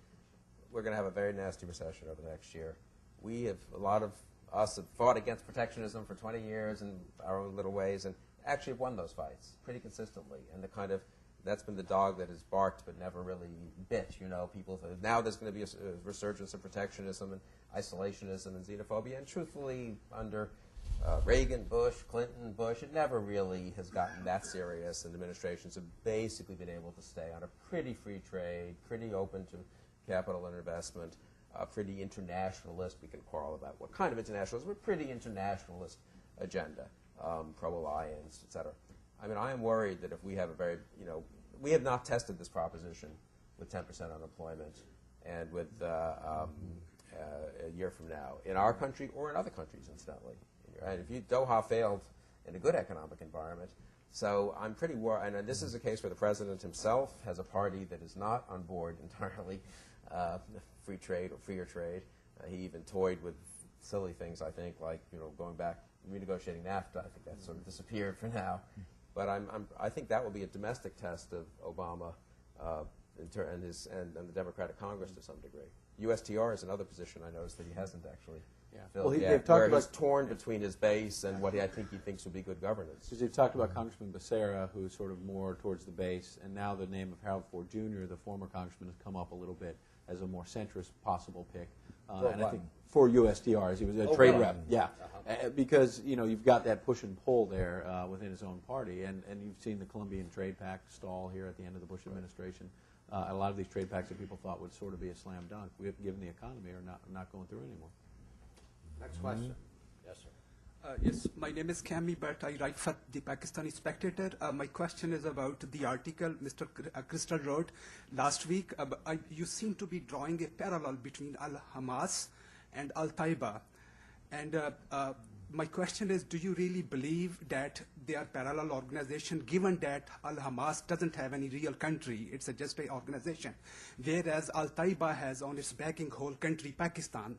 we're going to have a very nasty recession over the next year. a lot of us have fought against protectionism for 20 years in our own little ways, and actually have won those fights pretty consistently. And that's been the dog that has barked but never really bit. People now there's going to be a resurgence of protectionism and isolationism and xenophobia. And truthfully, under Reagan, Bush, Clinton, Bush, it never really has gotten that serious, and administrations have basically been able to stay on a pretty free trade, pretty open to capital and investment, pretty internationalist. We can quarrel about what kind of internationalist, but pretty internationalist agenda, pro-alliance, et cetera. I mean, I am worried that if we have we have not tested this proposition with 10% unemployment and with a year from now in our country or in other countries, incidentally. And if Doha failed in a good economic environment, so I'm pretty worried. And this is a case where the president himself has a party that is not on board entirely free trade or freer trade. He even toyed with silly things, I think, like going back, renegotiating NAFTA. I think that sort of disappeared for now. But I think that will be a domestic test of Obama and the Democratic Congress to some degree. USTR is another position I noticed that he hasn't actually filled yet, where he's torn between his base and what I think he thinks would be good governance. Because you've talked about Congressman Becerra, who's sort of more towards the base, and now the name of Harold Ford Jr., the former congressman, has come up a little bit as a more centrist possible pick. And I think for USTR, he was a trade rep. Yeah, because you've got that push and pull there within his own party, and you've seen the Colombian trade pact stall here at the end of the Bush administration. A lot of these trade pacts that people thought would sort of be a slam dunk, given the economy, are not going through anymore. Next question. Yes, sir. Yes, my name is Kami Bhatt. I write for the Pakistani Spectator. My question is about the article Mr. Crystal wrote last week. You seem to be drawing a parallel between Al-Hamas and Al-Taiba. And my question is, do you really believe that they are parallel organizations, given that Al-Hamas doesn't have any real country? It's just an organization. Whereas Al-Taiba has on its backing whole country, Pakistan.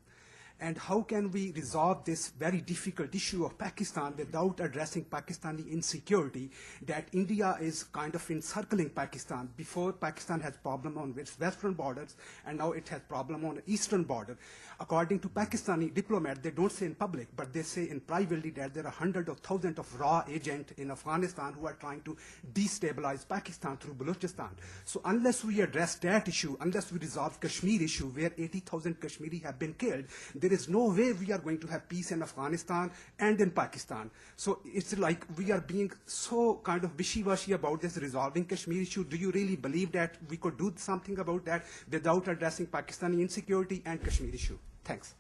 And how can we resolve this very difficult issue of Pakistan without addressing Pakistani insecurity, that India is kind of encircling Pakistan? Before, Pakistan has problem on its western borders, and now it has problem on the eastern border. According to Pakistani diplomats, they don't say in public, but they say in privately that there are hundreds of thousands of raw agents in Afghanistan who are trying to destabilize Pakistan through Balochistan. So unless we address that issue, unless we resolve Kashmir issue, where 80,000 Kashmiri have been killed, there is no way we are going to have peace in Afghanistan and in Pakistan. So it's like we are being so kind of wishy-washy about this resolving Kashmir issue. Do you really believe that we could do something about that without addressing Pakistani insecurity and Kashmir issue? Thanks.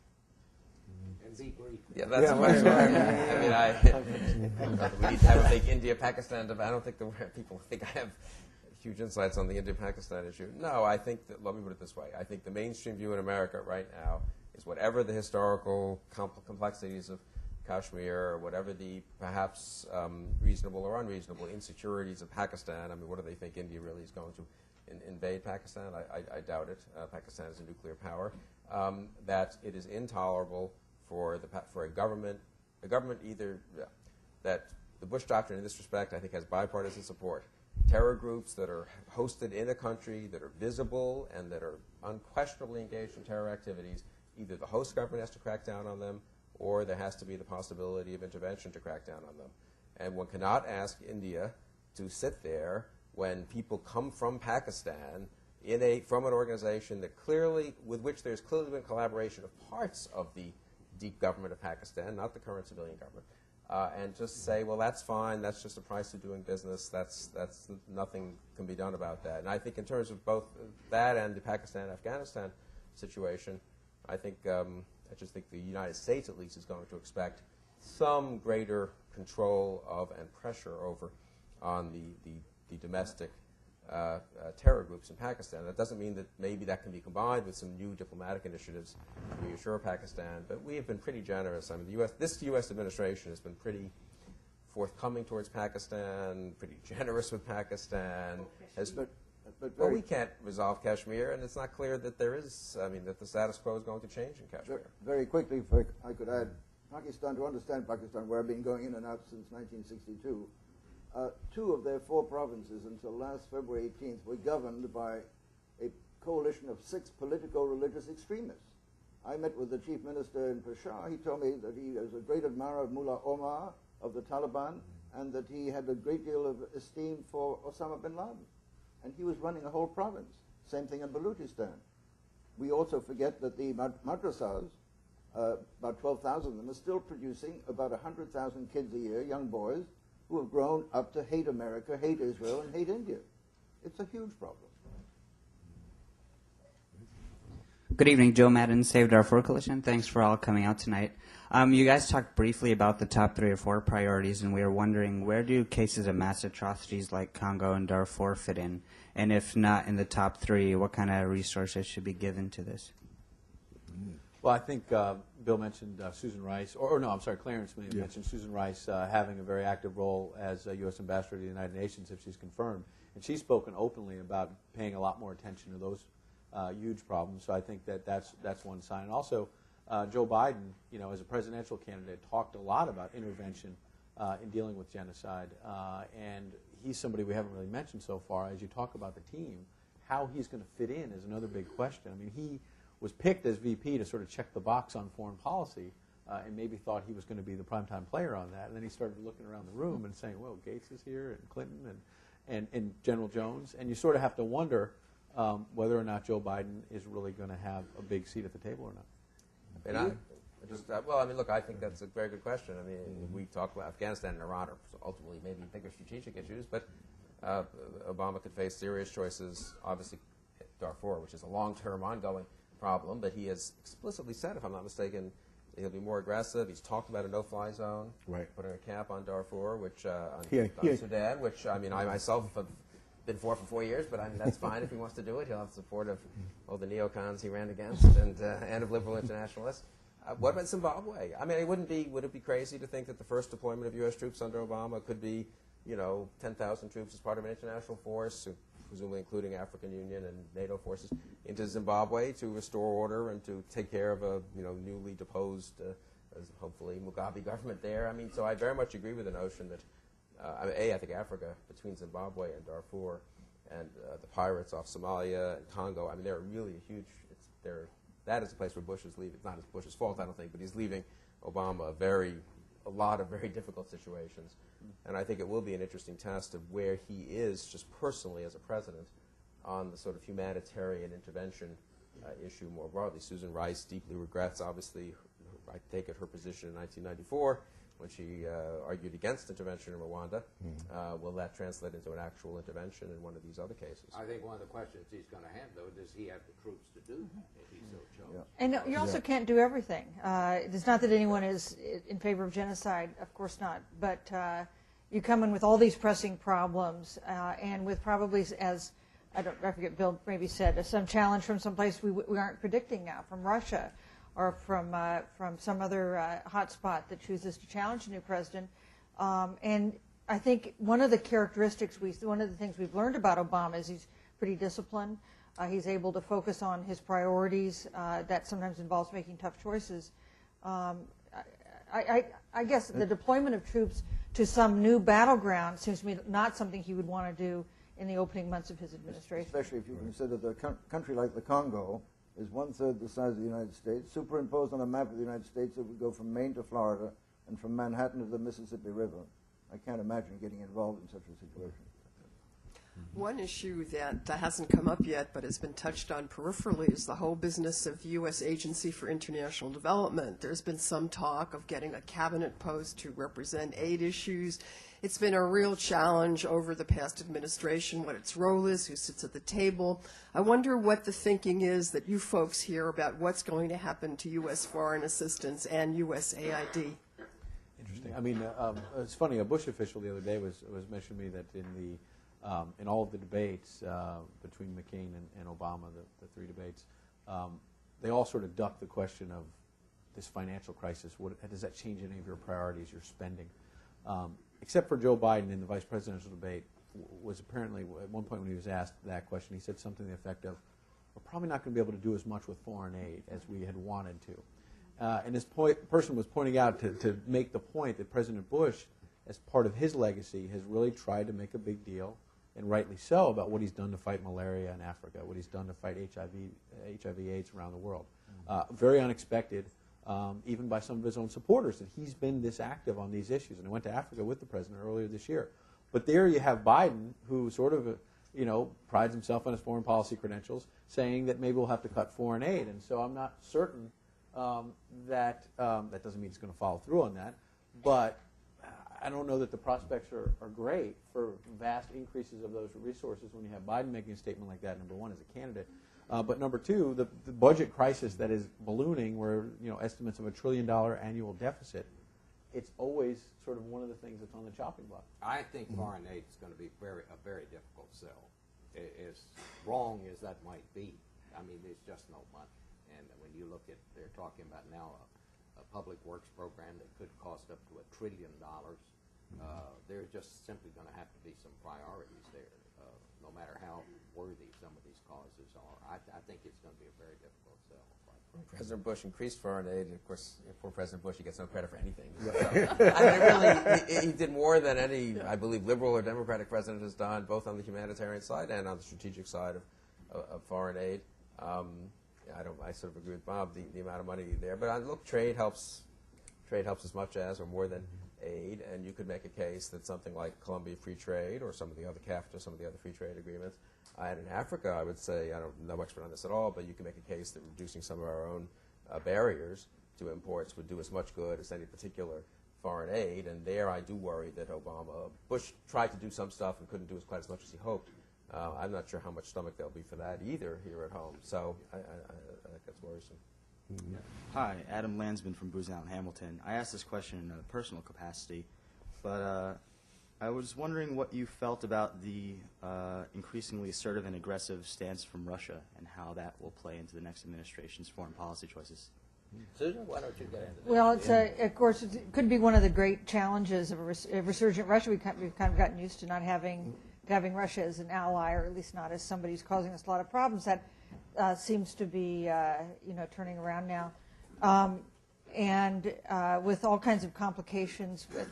And be brief. Yeah, that's my story. I mean, we need to have a big India-Pakistan debate. I don't think people think I have huge insights on the India-Pakistan issue. No, I think that, let me put it this way. I think the mainstream view in America right now is whatever the historical complexities of Kashmir, or whatever the perhaps reasonable or unreasonable insecurities of Pakistan. I mean, what do they think India really is going to invade Pakistan? I doubt it. Pakistan is a nuclear power. That it is intolerable for a government either that the Bush doctrine in this respect, I think, has bipartisan support. Terror groups that are hosted in a country, that are visible and that are unquestionably engaged in terror activities, either the host government has to crack down on them, or there has to be the possibility of intervention to crack down on them. And one cannot ask India to sit there when people come from Pakistan from an organization that with which there's clearly been collaboration of parts of the deep government of Pakistan, not the current civilian government, and just say, well, that's fine, that's just a price of doing business, that's nothing can be done about that. And I think in terms of both that and the Pakistan-Afghanistan situation, I just think the United States, at least, is going to expect some greater control of and pressure over on the domestic terror groups in Pakistan. That doesn't mean that maybe that can be combined with some new diplomatic initiatives to reassure Pakistan, but we have been pretty generous. I mean, this U.S. administration has been pretty forthcoming towards Pakistan, pretty generous with Pakistan. But we can't resolve Kashmir, and it's not clear that that the status quo is going to change in Kashmir. Very quickly, if I could add, Pakistan, to understand Pakistan, where I've been going in and out since 1962, 2 of their 4 provinces until last February 18th were governed by a coalition of 6 political religious extremists. I met with the chief minister in Peshawar. He told me that he is a great admirer of Mullah Omar of the Taliban and that he had a great deal of esteem for Osama bin Laden. And he was running a whole province. Same thing in Baluchistan. We also forget that the madrasas, about 12,000 of them, are still producing about 100,000 kids a year, young boys, who have grown up to hate America, hate Israel, and hate India. It's a huge problem. Good evening, Joe Madden, Save Darfur Coalition. Thanks for all coming out tonight. You guys talked briefly about the top 3 or 4 priorities, and we were wondering, where do cases of mass atrocities like Congo and Darfur fit in? And if not in the top 3, what kind of resources should be given to this? Well, I think Bill mentioned Susan Rice, or no, I'm sorry, Clarence may have mentioned Susan Rice having a very active role as a U.S. ambassador to the United Nations if she's confirmed. And she's spoken openly about paying a lot more attention to those huge problems. So I think that's one sign. And also, Joe Biden, as a presidential candidate, talked a lot about intervention in dealing with genocide. And he's somebody we haven't really mentioned so far. As you talk about the team, how he's going to fit in is another big question. I mean, he was picked as VP to sort of check the box on foreign policy and maybe thought he was going to be the primetime player on that. And then he started looking around the room and saying, well, Gates is here and Clinton and General Jones. And you sort of have to wonder whether or not Joe Biden is really going to have a big seat at the table or not. Look, I think that's a very good question. I mean, we talk about Afghanistan and Iran are ultimately maybe bigger strategic issues, but Obama could face serious choices, obviously Darfur, which is a long-term ongoing problem, but he has explicitly said, if I'm not mistaken, he'll be more aggressive. He's talked about a no-fly zone, putting a cap on Darfur, which on Sudan, which I myself have been for 4 years, but that's fine if he wants to do it. He'll have support of all the neocons he ran against and of liberal internationalists. What about Zimbabwe? I mean, would it be crazy to think that the first deployment of U.S. troops under Obama could be, 10,000 troops as part of an international force, presumably including African Union and NATO forces, into Zimbabwe to restore order and to take care of a newly deposed, hopefully Mugabe government there. I mean, so I very much agree with the notion that I think Africa, between Zimbabwe and Darfur and the pirates off Somalia and Congo, I mean, they're really a huge. That is a place where Bush is leaving. It's not Bush's fault, I don't think, but he's leaving Obama a lot of very difficult situations. And I think it will be an interesting test of where he is just personally as a president on the sort of humanitarian intervention issue more broadly. Susan Rice deeply regrets, obviously, I take it her position in 1994 when she argued against intervention in Rwanda. Will that translate into an actual intervention in one of these other cases? I think one of the questions he's going to have, though, does he have the troops to do if he so chose? And you also can't do everything. It's not that anyone is in favor of genocide, of course not, but you come in with all these pressing problems and with probably, as I forget, Bill maybe said, some challenge from someplace we aren't predicting now, from Russia, or from some other hotspot that chooses to challenge a new president. And I think one of the things we've learned about Obama is he's pretty disciplined. He's able to focus on his priorities. That sometimes involves making tough choices. I guess the deployment of troops to some new battleground seems to me not something he would want to do in the opening months of his administration. Especially if you consider the country like the Congo is 1/3 the size of the United States. Superimposed on a map of the United States, it would go from Maine to Florida and from Manhattan to the Mississippi River. I can't imagine getting involved in such a situation. One issue that hasn't come up yet but has been touched on peripherally is the whole business of the U.S. Agency for International Development. There's been some talk of getting a cabinet post to represent aid issues. It's been a real challenge over the past administration, what its role is, who sits at the table. I wonder what the thinking is that you folks hear about what's going to happen to U.S. foreign assistance and USAID. Interesting. I mean, it's funny. A Bush official the other day was mentioning to me that in all of the debates between McCain and Obama, the 3 debates, they all sort of ducked the question of this financial crisis. Does that change any of your priorities, your spending? Except for Joe Biden in the vice presidential debate, was apparently at one point when he was asked that question, he said something to the effect of, "We're probably not going to be able to do as much with foreign aid as we had wanted to." And this person was pointing out to make the point that President Bush, as part of his legacy, has really tried to make a big deal and rightly so, about what he's done to fight malaria in Africa, what he's done to fight HIV/AIDS around the world. Very unexpected, even by some of his own supporters, that he's been this active on these issues. And I went to Africa with the president earlier this year. But there you have Biden, who sort of, prides himself on his foreign policy credentials, saying that maybe we'll have to cut foreign aid. And so I'm not certain that doesn't mean he's going to follow through on that. But I don't know that the prospects are great for vast increases of those resources when you have Biden making a statement like that, number one, as a candidate. But number two, the budget crisis that is ballooning, where estimates of $1 trillion annual deficit, it's always sort of one of the things that's on the chopping block. I think foreign aid is going to be a very difficult sell. As wrong as that might be, I mean, there's just no money. And when you look at, they're talking about now a public works program that could cost up to $1 trillion. There's just simply going to have to be some priorities there, no matter how worthy some of these causes are. I think it's going to be a very difficult sell. President Bush increased foreign aid, and of course, poor President Bush, he gets no credit for anything. So, he did more than any, I believe, liberal or Democratic president has done, both on the humanitarian side and on the strategic side of foreign aid. I sort of agree with Bob, the amount of money there. But look, trade helps as much as or more than aid, and you could make a case that something like Colombia Free Trade or some of the other CAFTA, some of the other free trade agreements, and in Africa, I would say, I don't know, no expert on this at all, but you can make a case that reducing some of our own barriers to imports would do as much good as any particular foreign aid. And there I do worry that Bush tried to do some stuff and couldn't do quite as much as he hoped. I'm not sure how much stomach there'll be for that either here at home. So I think that's worrisome. Hi, Adam Landsman from Booz Allen Hamilton. I asked this question in a personal capacity, but I was wondering what you felt about the increasingly assertive and aggressive stance from Russia and how that will play into the next administration's foreign policy choices. Susan, why don't you get into that? Well, of course, it could be one of the great challenges of a resurgent Russia. We've kind of gotten used to not having Russia as an ally, or at least not as somebody who's causing us a lot of problems. That seems to be, turning around now, and with all kinds of complications with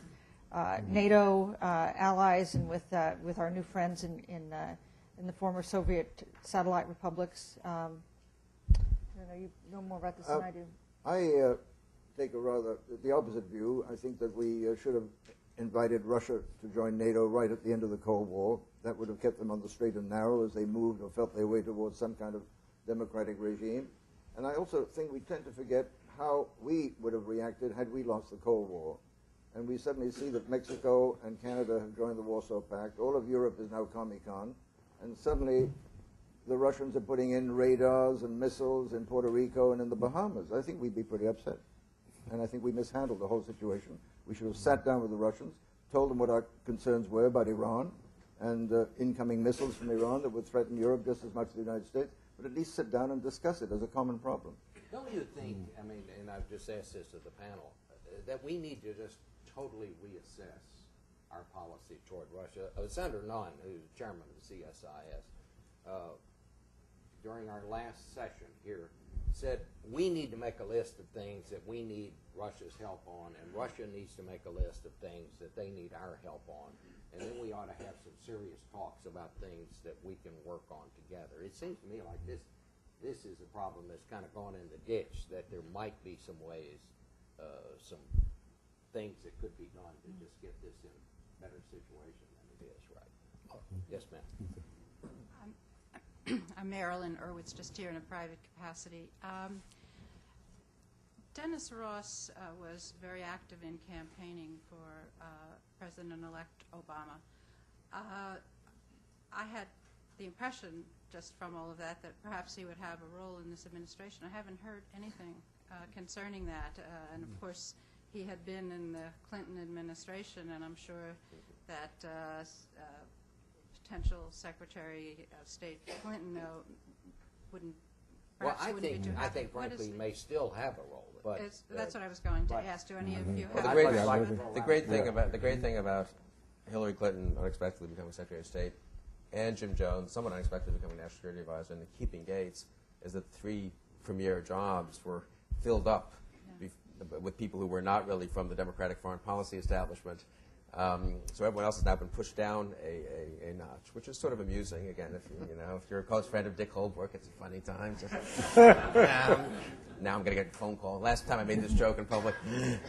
NATO allies and with our new friends in the former Soviet satellite republics. I don't know, you know more about this than I do. I take the opposite view. I think that we should have invited Russia to join NATO right at the end of the Cold War. That would have kept them on the straight and narrow as they moved or felt their way towards some kind of democratic regime. And I also think we tend to forget how we would have reacted had we lost the Cold War. And we suddenly see that Mexico and Canada have joined the Warsaw Pact. All of Europe is now Comecon. And suddenly the Russians are putting in radars and missiles in Puerto Rico and in the Bahamas. I think we'd be pretty upset. And I think we mishandled the whole situation. We should have sat down with the Russians, told them what our concerns were about Iran and incoming missiles from Iran that would threaten Europe just as much as the United States, but at least sit down and discuss it as a common problem. Don't you think, I mean, and I've just asked this to the panel, that we need to just totally reassess our policy toward Russia? Senator Nunn, who's chairman of the CSIS, during our last session here, said we need to make a list of things that we need Russia's help on, and Russia needs to make a list of things that they need our help on, and then we ought to have some serious talks about things that we can work on together. It seems to me like this is a problem that's kind of gone in the ditch, that there might be some ways, some things that could be done to just get this in a better situation than it is right. Yes, ma'am. I'm Marilyn Irwitz, just here in a private capacity. Dennis Ross was very active in campaigning for President-elect Obama. I had the impression, just from all of that, that perhaps he would have a role in this administration. I haven't heard anything concerning that, and of course he had been in the Clinton administration, and I'm sure that potential Secretary of State Clinton wouldn't. Well, I think frankly, may still have a role. But that's what I was going to ask. Do any of you have? The great thing about Hillary Clinton unexpectedly becoming Secretary of State, and Jim Jones, somewhat unexpectedly becoming National Security Advisor, and keeping Gates, is that the three premier jobs were filled up with people who were not really from the Democratic foreign policy establishment. So everyone else has now been pushed down a notch, which is sort of amusing. Again, if you're a close friend of Dick Holbrook, it's a funny time. Now I'm going to get a phone call. Last time I made this joke in public,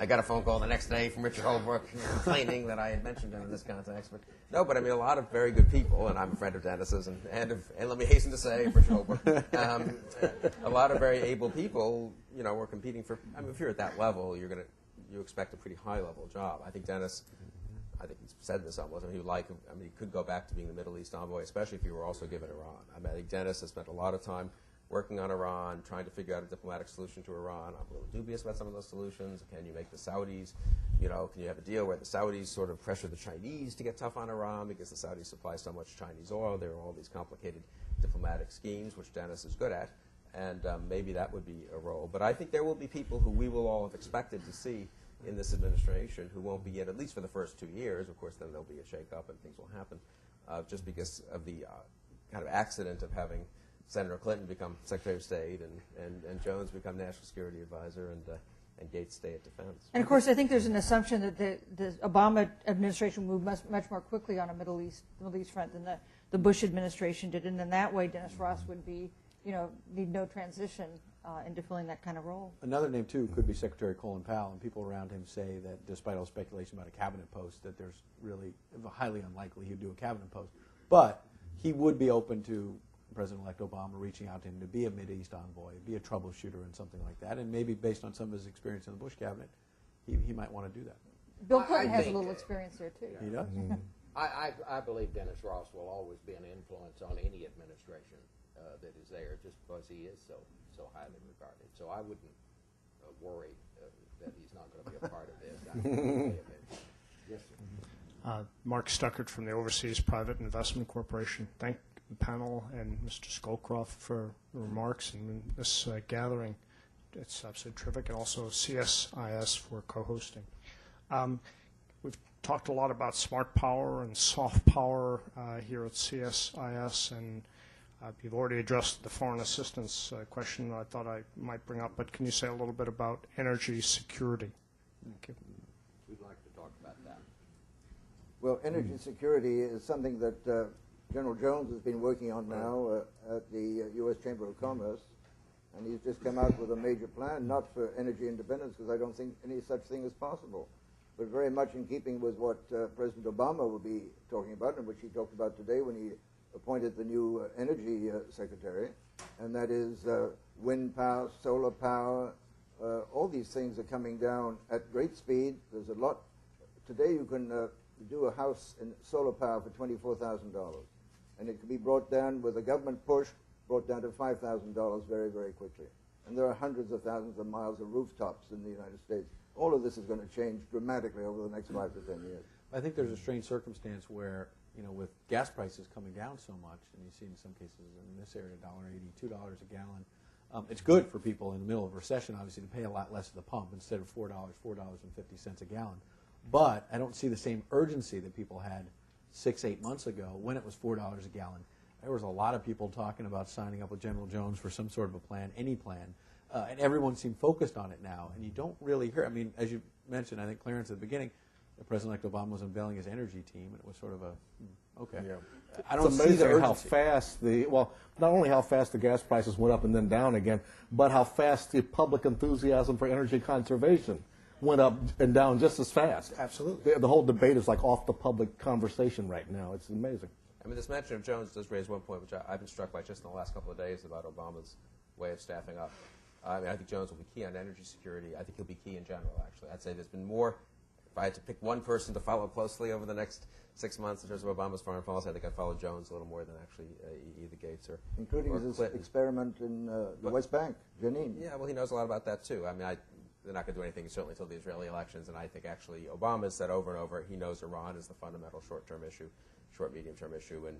I got a phone call the next day from Richard Holbrook complaining that I had mentioned him in this context. But no, but I mean, a lot of very good people, and I'm a friend of Dennis's, and let me hasten to say, Richard Holbrook, a lot of very able people, were competing for. I mean, if you're at that level, you expect a pretty high level job. I think Dennis. I think he's said this almost. He could go back to being the Middle East envoy, especially if he were also given Iran. I think Dennis has spent a lot of time working on Iran, trying to figure out a diplomatic solution to Iran. I'm a little dubious about some of those solutions. Can you make the Saudis, can you have a deal where the Saudis sort of pressure the Chinese to get tough on Iran because the Saudis supply so much Chinese oil? There are all these complicated diplomatic schemes, which Dennis is good at, and maybe that would be a role. But I think there will be people who we will all have expected to see in this administration who won't be at least for the first 2 years. Of course, then there'll be a shake-up and things will happen, just because of the kind of accident of having Senator Clinton become Secretary of State and Jones become National Security Advisor and Gates stay at Defense. And of course, I think there's an assumption that the Obama administration moved much more quickly on a Middle East front than the Bush administration did, and in that way, Dennis Ross would be, need no transition into filling that kind of role. Another name, too, could be Secretary Colin Powell, and people around him say that despite all speculation about a cabinet post, that there's really highly unlikely he'd do a cabinet post. But he would be open to President-elect Obama reaching out to him to be a Mideast envoy, be a troubleshooter and something like that, and maybe based on some of his experience in the Bush cabinet, he might want to do that. Bill Clinton has a little experience there, too. He does? I believe Dennis Ross will always be an influence on any administration that is there, just because he is so highly regarded. So I wouldn't worry that he's not going to be a part of this. Yes, sir. Mark Stuckert from the Overseas Private Investment Corporation. Thank the panel and Mr. Scowcroft for the remarks and this gathering. It's absolutely terrific, and also CSIS for co-hosting. We've talked a lot about smart power and soft power here at CSIS, and you've already addressed the foreign assistance question I thought I might bring up, but can you say a little bit about energy security? Thank you. We'd like to talk about that. Well, energy security is something that General Jones has been working on now at the U.S. Chamber of Commerce, and he's just come out with a major plan, not for energy independence, because I don't think any such thing is possible, but very much in keeping with what President Obama will be talking about, and which he talked about today when he appointed the new energy secretary, and that is wind power, solar power. All these things are coming down at great speed. There's a lot. Today you can do a house in solar power for $24,000. And it can be brought down with a government push, brought down to $5,000 very, very quickly. And there are hundreds of thousands of miles of rooftops in the United States. All of this is going to change dramatically over the next 5 to 10 years. I think there's a strange circumstance where, with gas prices coming down so much, and you see in some cases in this area $1.80, $2 a gallon, it's good for people in the middle of a recession, obviously, to pay a lot less at the pump instead of $4.50 a gallon. But I don't see the same urgency that people had 6-8 months ago when it was $4 a gallon. There was a lot of people talking about signing up with General Jones for some sort of a plan, any plan, and everyone seemed focused on it now. And you don't really hear, as you mentioned, I think, Clarence, at the beginning, President-elect Obama was unveiling his energy team, and it was sort of okay. Yeah. I don't it's see amazing the urgency. how fast not only how fast the gas prices went up and then down again, but how fast the public enthusiasm for energy conservation went up and down just as fast. Absolutely. The whole debate is like off the public conversation right now. It's amazing. This mention of Jones does raise one point, which I've been struck by just in the last couple of days about Obama's way of staffing up. I think Jones will be key on energy security. I think he'll be key in general, actually. I'd say there's been more. If I had to pick one person to follow closely over the next 6 months in terms of Obama's foreign policy, I think I'd follow Jones a little more than actually either Gates or including or his Clinton. Experiment in the West Bank, Jenin. Yeah, well, he knows a lot about that, too. They're not going to do anything, certainly, until the Israeli elections, and I think actually Obama has said over and over he knows Iran is the fundamental short-term issue, medium-term issue, and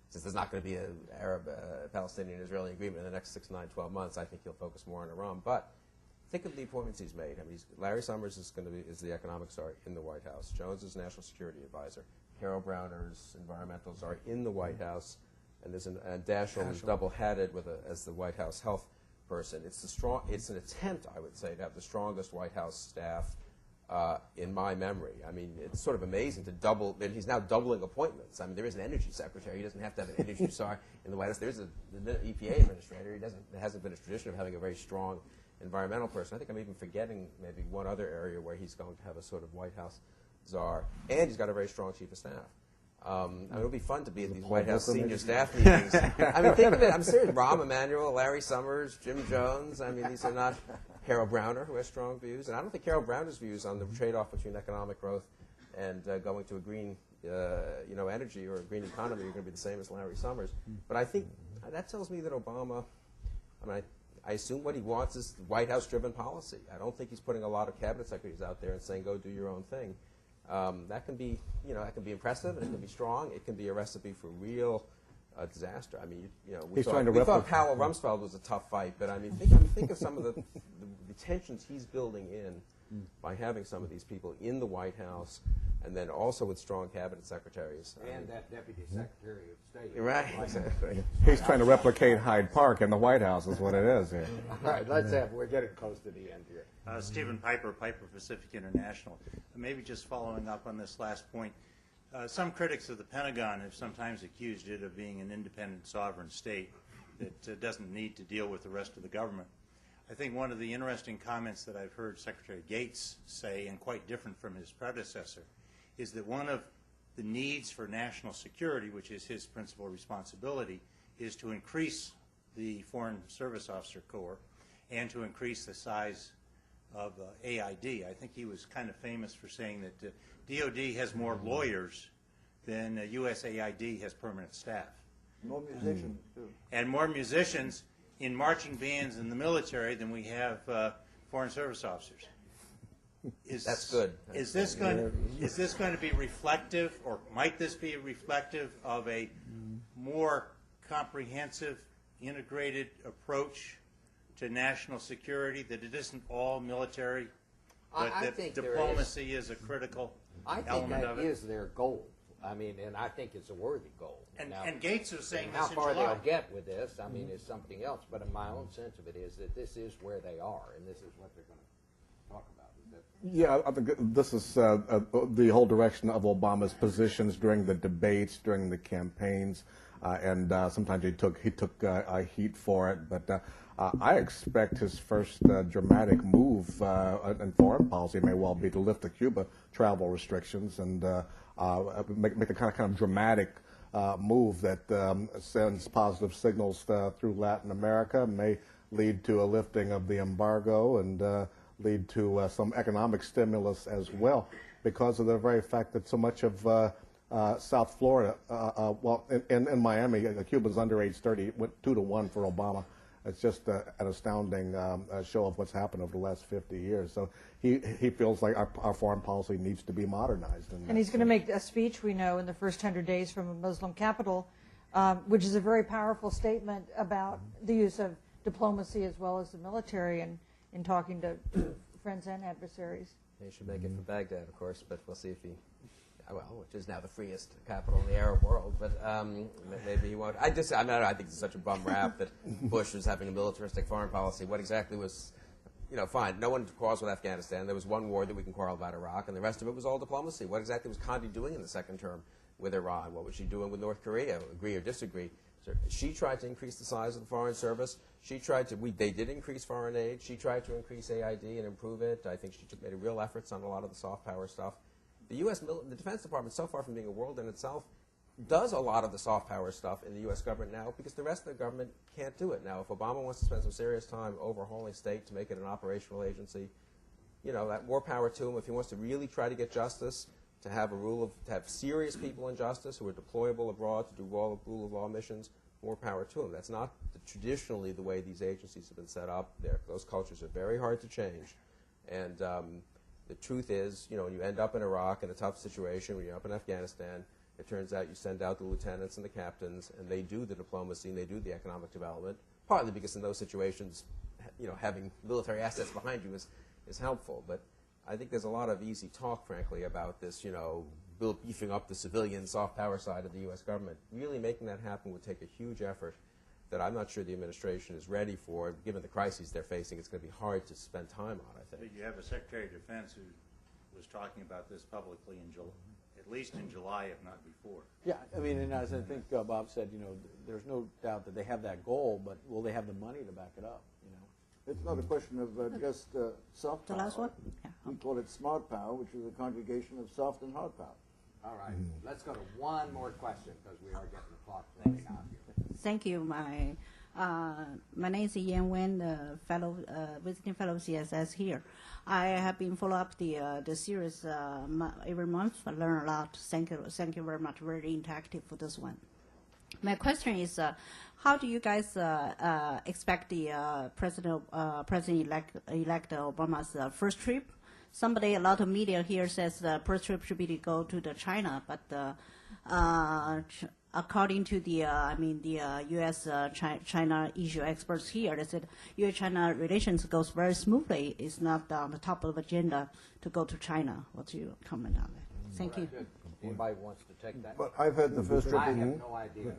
since there's not going to be an Arab-Palestinian-Israeli agreement in the next 6, 9, 12 months, I think he'll focus more on Iran. But think of the appointments he's made. Larry Summers is the economic czar in the White House. Jones is National Security Advisor. Carol Browner's environmentals are in the White House, and Daschle is double-hatted as the White House health person. It's an attempt, I would say, to have the strongest White House staff in my memory. I mean, it's sort of amazing to double, and he's now doubling appointments. I mean, there is an energy secretary. He doesn't have to have an energy czar in the White House. There's the EPA administrator. There hasn't been a tradition of having a very strong environmental person. I think I'm even forgetting maybe one other area where he's going to have a sort of White House czar. And he's got a very strong chief of staff. I mean, it'll be fun to be at these White House senior staff meetings. I mean, think of it. I'm serious. Rahm Emanuel, Larry Summers, Jim Jones. I mean, these are not Carol Browner, who has strong views. And I don't think Carol Browner's views on the trade-off between economic growth and going to a green, energy or a green economy are going to be the same as Larry Summers. But I think that tells me that Obama, I mean, I assume what he wants is White House-driven policy. I don't think he's putting a lot of cabinet secretaries out there and saying, go do your own thing. That can be, that can be impressive, and it can be strong. It can be a recipe for real disaster. I mean, we thought Powell Rumsfeld was a tough fight, but I mean, think of some of the tensions he's building in by having some of these people in the White House, and then also with strong cabinet secretaries. And that deputy secretary of state. Right, exactly. He's trying to replicate Hyde Park in the White House is what it is here. All right, we're getting close to the end here. Stephen Piper, Piper Pacific International. Maybe just following up on this last point, some critics of the Pentagon have sometimes accused it of being an independent sovereign state that doesn't need to deal with the rest of the government. I think one of the interesting comments that I've heard Secretary Gates say, and quite different from his predecessor, is that one of the needs for national security, which is his principal responsibility, is to increase the Foreign Service Officer Corps and to increase the size of AID. I think he was kind of famous for saying that DOD has more lawyers than USAID has permanent staff. More musicians, too. And more musicians in marching bands in the military than we have Foreign Service officers. That's good. Is this going to be reflective, or might this be reflective of a more comprehensive, integrated approach to national security, that it isn't all military, but that diplomacy is a critical element of it? I think that is their goal. I mean, and I think it's a worthy goal. And Gates was saying how this in far July. they'll get with this, I mean, is something else. But in my own sense of it is that this is where they are, and this is what they're going to talk about. Yeah, I think this is the whole direction of Obama's positions during the debates, during the campaigns, and sometimes he took heat for it. But I expect his first dramatic move in foreign policy may well be to lift the Cuba travel restrictions and make a kind of dramatic move that sends positive signals through Latin America, may lead to a lifting of the embargo and lead to some economic stimulus as well, because of the very fact that so much of South Florida, in Miami, Cubans under age 30 went 2-1 for Obama. It's just an astounding show of what's happened over the last 50 years. So he feels like our foreign policy needs to be modernized. And he's going to make a speech, we know, in the first 100 days from a Muslim capital, which is a very powerful statement about the use of diplomacy as well as the military and in talking to friends and adversaries. He should make it for Baghdad, of course, but we'll see if he, which is now the freest capital in the Arab world, but maybe he won't. I think it's such a bum rap that Bush was having a militaristic foreign policy. What exactly was, fine. No one quarrels with Afghanistan. There was one war that we can quarrel about, Iraq, and the rest of it was all diplomacy. What exactly was Condi doing in the second term with Iran? What was she doing with North Korea? Agree or disagree? She tried to increase the size of the Foreign Service. She tried to, they did increase foreign aid. She tried to increase AID and improve it. I think she made real efforts on a lot of the soft power stuff. The the Defense Department, so far from being a world in itself, does a lot of the soft power stuff in the U.S. government now because the rest of the government can't do it. Now, if Obama wants to spend some serious time overhauling state to make it an operational agency, that more power to him. If he wants to really try to get justice, to have to have serious people in justice who are deployable abroad to do rule of law missions, more power to him. That's not traditionally the way these agencies have been set up. Those cultures are very hard to change. And the truth is, when you end up in Iraq in a tough situation, when you're up in Afghanistan, it turns out you send out the lieutenants and the captains, and they do the diplomacy and they do the economic development, partly because in those situations, having military assets behind you is helpful. But I think there's a lot of easy talk, frankly, about this, beefing up the civilian soft power side of the U.S. government. Really making that happen would take a huge effort that I'm not sure the administration is ready for. Given the crises they're facing, it's going to be hard to spend time on, I think. But you have a Secretary of Defense who was talking about this publicly in July, at least in July, if not before. Yeah, I mean, and as I think Bob said, there's no doubt that they have that goal, but will they have the money to back it up? It's not a question of just soft power. The last one? Yeah. We call it smart power, which is a conjugation of soft and hard power. All right, let's go to one more question because we are getting the clock running out here. Thank you. My name is Yan Wen, the visiting fellow of CSS here. I have been follow up the series every month. I learn a lot. Thank you very much. Very interactive for this one. My question is, how do you guys expect the President-elect Obama's first trip? A lot of media here says the first trip should be to go to China, but according to the U.S. China issue experts here, they said U.S. China relations goes very smoothly. It's not on the top of the agenda to go to China. What's your comment on that? Thank you. Anybody wants to take that? But I've heard the first trip. I have no idea.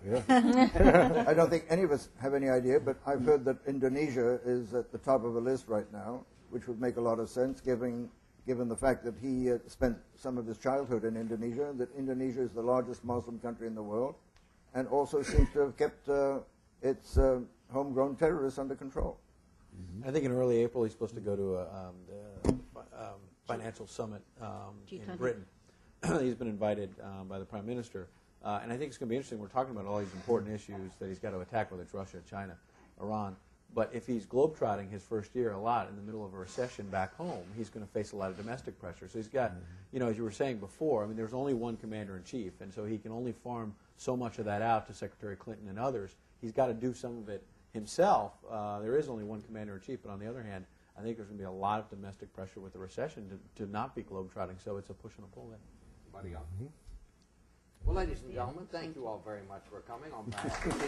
I don't think any of us have any idea, but I've heard that Indonesia is at the top of the list right now, which would make a lot of sense, given the fact that he spent some of his childhood in Indonesia, that Indonesia is the largest Muslim country in the world, and also seems to have kept its homegrown terrorists under control. I think in early April he's supposed to go to a financial summit in Britain. He's been invited by the Prime Minister, and I think it's going to be interesting. We're talking about all these important issues that he's got to attack, whether it's Russia, China, Iran. But if he's globetrotting his first year a lot in the middle of a recession back home, he's going to face a lot of domestic pressure. So he's got, as you were saying before, there's only one commander-in-chief, and so he can only farm so much of that out to Secretary Clinton and others. He's got to do some of it himself. There is only one commander-in-chief, but on the other hand, I think there's going to be a lot of domestic pressure with the recession to not be globetrotting, so it's a push and a pull then. Well, ladies and gentlemen, thank you all very much for coming on behalf of the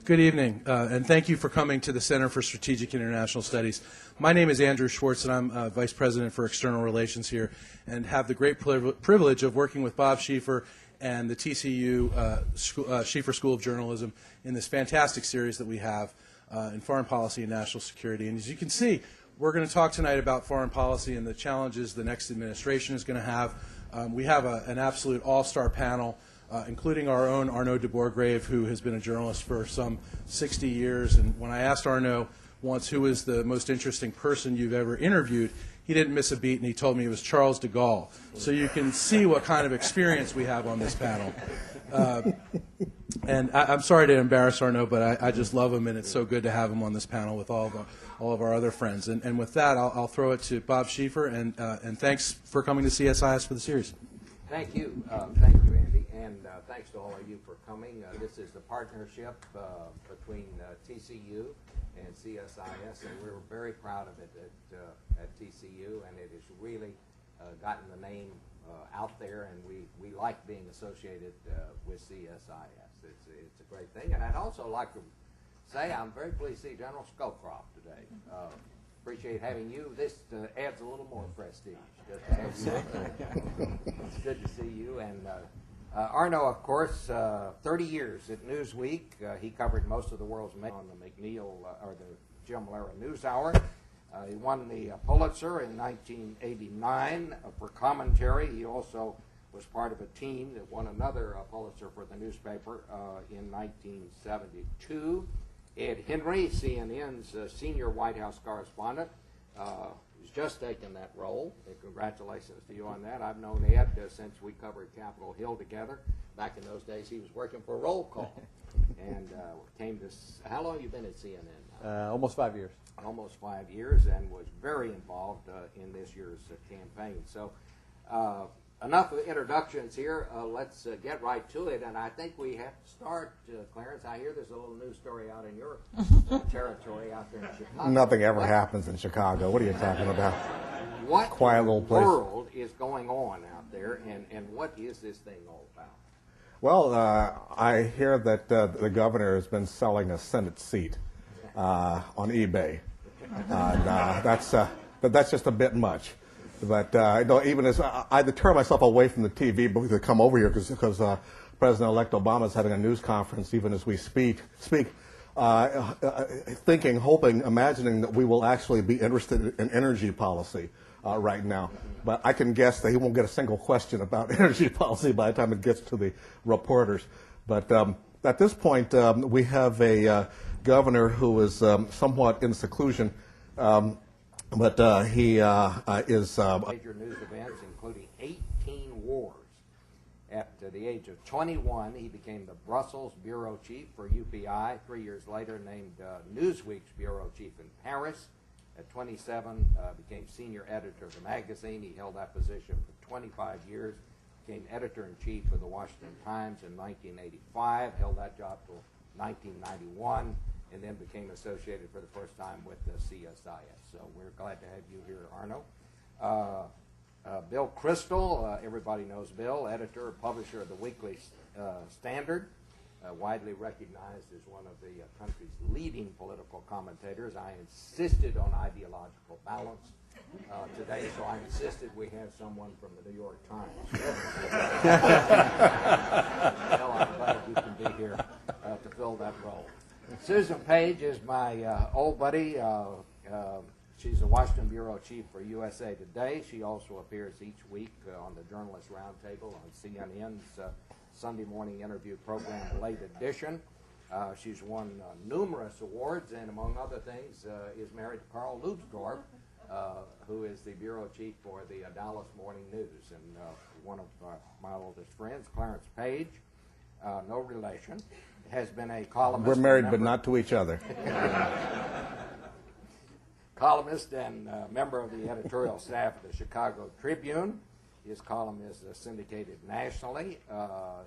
Good evening, and thank you for coming to the Center for Strategic International Studies. My name is Andrew Schwartz, and I'm Vice President for External Relations here, and have the great privilege of working with Bob Schieffer and the TCU Schieffer School of Journalism in this fantastic series that we have in foreign policy and national security. And as you can see, we're going to talk tonight about foreign policy and the challenges the next administration is going to have. We have an absolute all-star panel, including our own Arnaud de Bourgrave, who has been a journalist for some 60 years. And when I asked Arnaud once who is the most interesting person you've ever interviewed, he didn't miss a beat, and he told me it was Charles de Gaulle. So you can see what kind of experience we have on this panel. And I'm sorry to embarrass Arnaud, but I just love him, and it's so good to have him on this panel with all of our other friends. And with that, I'll throw it to Bob Schieffer, and thanks for coming to CSIS for the series. Thank you, Andy, and thanks to all of you for coming. This is the partnership between TCU and CSIS, and we're very proud of it at TCU, and it has really gotten the name out there, and we like being associated with CSIS. It's a great thing, and I'd also like to say I'm very pleased to see General Scowcroft today. Appreciate having you. This adds a little more prestige. Just to have you. It's good to see you. And Arnaud, of course, 30 years at Newsweek. He covered most of the world's on the McNeil or the Jim Lehrer NewsHour. He won the Pulitzer in 1989 for commentary. He also was part of a team that won another Pulitzer for the newspaper in 1972. Ed Henry, CNN's senior White House correspondent, who's just taken that role. And congratulations to you on that. I've known Ed since we covered Capitol Hill together. Back in those days, he was working for Roll Call. And came to, how long have you been at CNN? Almost 5 years. Almost 5 years, and was very involved in this year's campaign. So enough of introductions here. Let's get right to it. And I think we have to start, Clarence. I hear there's a little news story out in your territory out there in Chicago. Nothing ever happens in Chicago. What are you talking about? What quiet little place. World is going on out there, and what is this thing all about? Well, I hear that the governor has been selling a Senate seat on eBay. That's just a bit much. But even as I had to turn myself away from the TV to come over here because President-elect Obama is having a news conference even as we speak. thinking, hoping, imagining that we will actually be interested in energy policy right now. But I can guess that he won't get a single question about energy policy by the time it gets to the reporters. But at this point, we have a governor who is somewhat in seclusion, but he is... Major news events, including 18 wars. At the age of 21, he became the Brussels bureau chief for UPI. 3 years later, named Newsweek's bureau chief in Paris. At 27, became senior editor of the magazine. He held that position for 25 years. Became editor-in-chief of the Washington Times in 1985. Held that job till 1991, and then became associated for the first time with the CSIS. So we're glad to have you here, Arno. Bill Crystal, everybody knows Bill, editor, publisher of the Weekly Standard, widely recognized as one of the country's leading political commentators. I insisted on ideological balance today, so I insisted we have someone from the New York Times. Bill, I'm glad you can be here to fill that role. Susan Page is my old buddy. She's the Washington Bureau Chief for USA Today. She also appears each week on the Journalist Roundtable on CNN's Sunday morning interview program, Late Edition. She's won numerous awards, and among other things, is married to Carl Lubsdorff, who is the Bureau Chief for the Dallas Morning News. And one of my oldest friends, Clarence Page, no relation, has been a columnist. We're married, but not to each other. Columnist and member of the editorial staff of the Chicago Tribune. His column is syndicated nationally.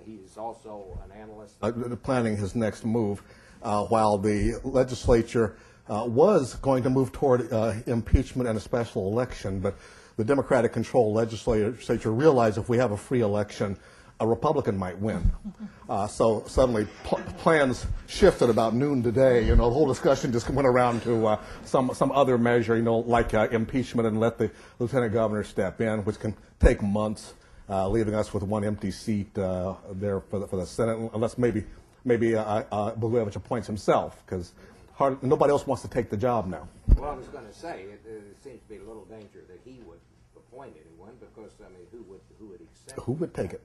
He's also an analyst. Planning his next move, while the legislature was going to move toward impeachment and a special election, but the Democratic-controlled legislature realized if we have a free election, a Republican might win. So suddenly plans shifted about noon today. The whole discussion just went around to some other measure, like impeachment and let the lieutenant governor step in, which can take months, leaving us with one empty seat there for the Senate, unless maybe Blagojevich appoints himself, because nobody else wants to take the job now. Well, I was going to say, it seems to be a little danger that he would appoint anyone, because, who would accept Who would take it?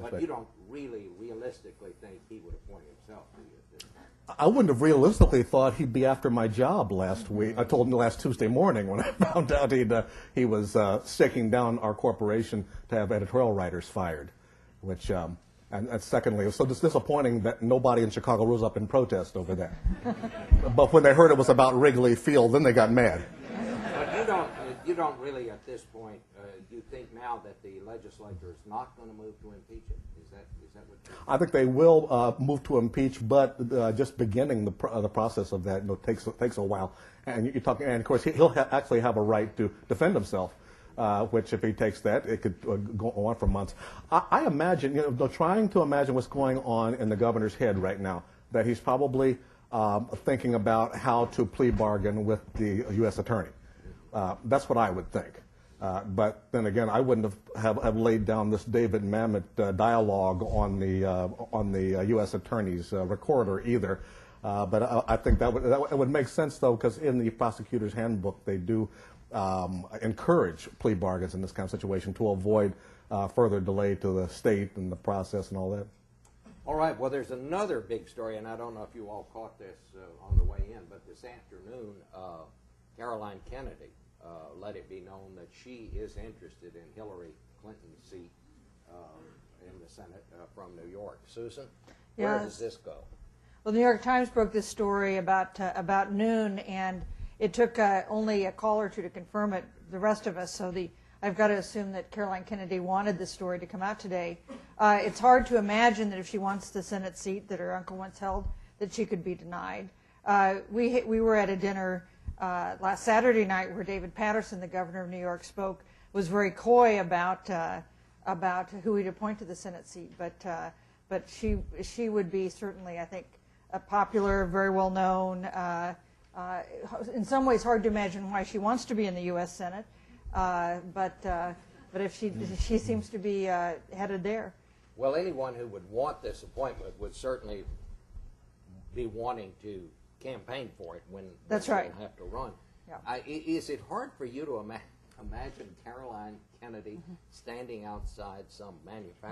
But you don't really realistically think he would appoint himself, do you? I wouldn't have realistically thought he'd be after my job last week. I told him last Tuesday morning when I found out he was shaking down our corporation to have editorial writers fired, which, and secondly, it was so disappointing that nobody in Chicago rose up in protest over that. But when they heard it was about Wrigley Field, then they got mad. But you don't really, at this point, you think now that the legislature is not going to move to impeach him? Is that what? I think they will move to impeach, but just beginning the process of that takes a while. And you're talking, and of course he'll actually have a right to defend himself, which if he takes that, it could go on for months. I imagine, trying to imagine what's going on in the governor's head right now, that he's probably thinking about how to plea bargain with the U.S. attorney. That's what I would think. But then again, I wouldn't have laid down this David Mamet dialogue on the U.S. Attorney's recorder either. But I think that would make sense, though, because in the prosecutor's handbook they do encourage plea bargains in this kind of situation to avoid further delay to the state and the process and all that. All right. Well, there's another big story, and I don't know if you all caught this on the way in, but this afternoon, Caroline Kennedy let it be known that she is interested in Hillary Clinton's seat in the Senate from New York. Susan, where does this go? Well, the New York Times broke this story about noon, and it took only a call or two to confirm it. The rest of us, I've got to assume that Caroline Kennedy wanted this story to come out today. It's hard to imagine that if she wants the Senate seat that her uncle once held, that she could be denied. We were at a dinner last Saturday night where David Paterson, the governor of New York, was very coy about who he'd appoint to the Senate seat, but she would be certainly, I think, a popular, very well known. In some ways, hard to imagine why she wants to be in the U.S. Senate, but if she seems to be headed there. Well, anyone who would want this appointment would certainly be wanting to campaign for it when That's when right. they'll have to run. Yeah. Is it hard for you to imagine Caroline Kennedy standing outside some manufacturer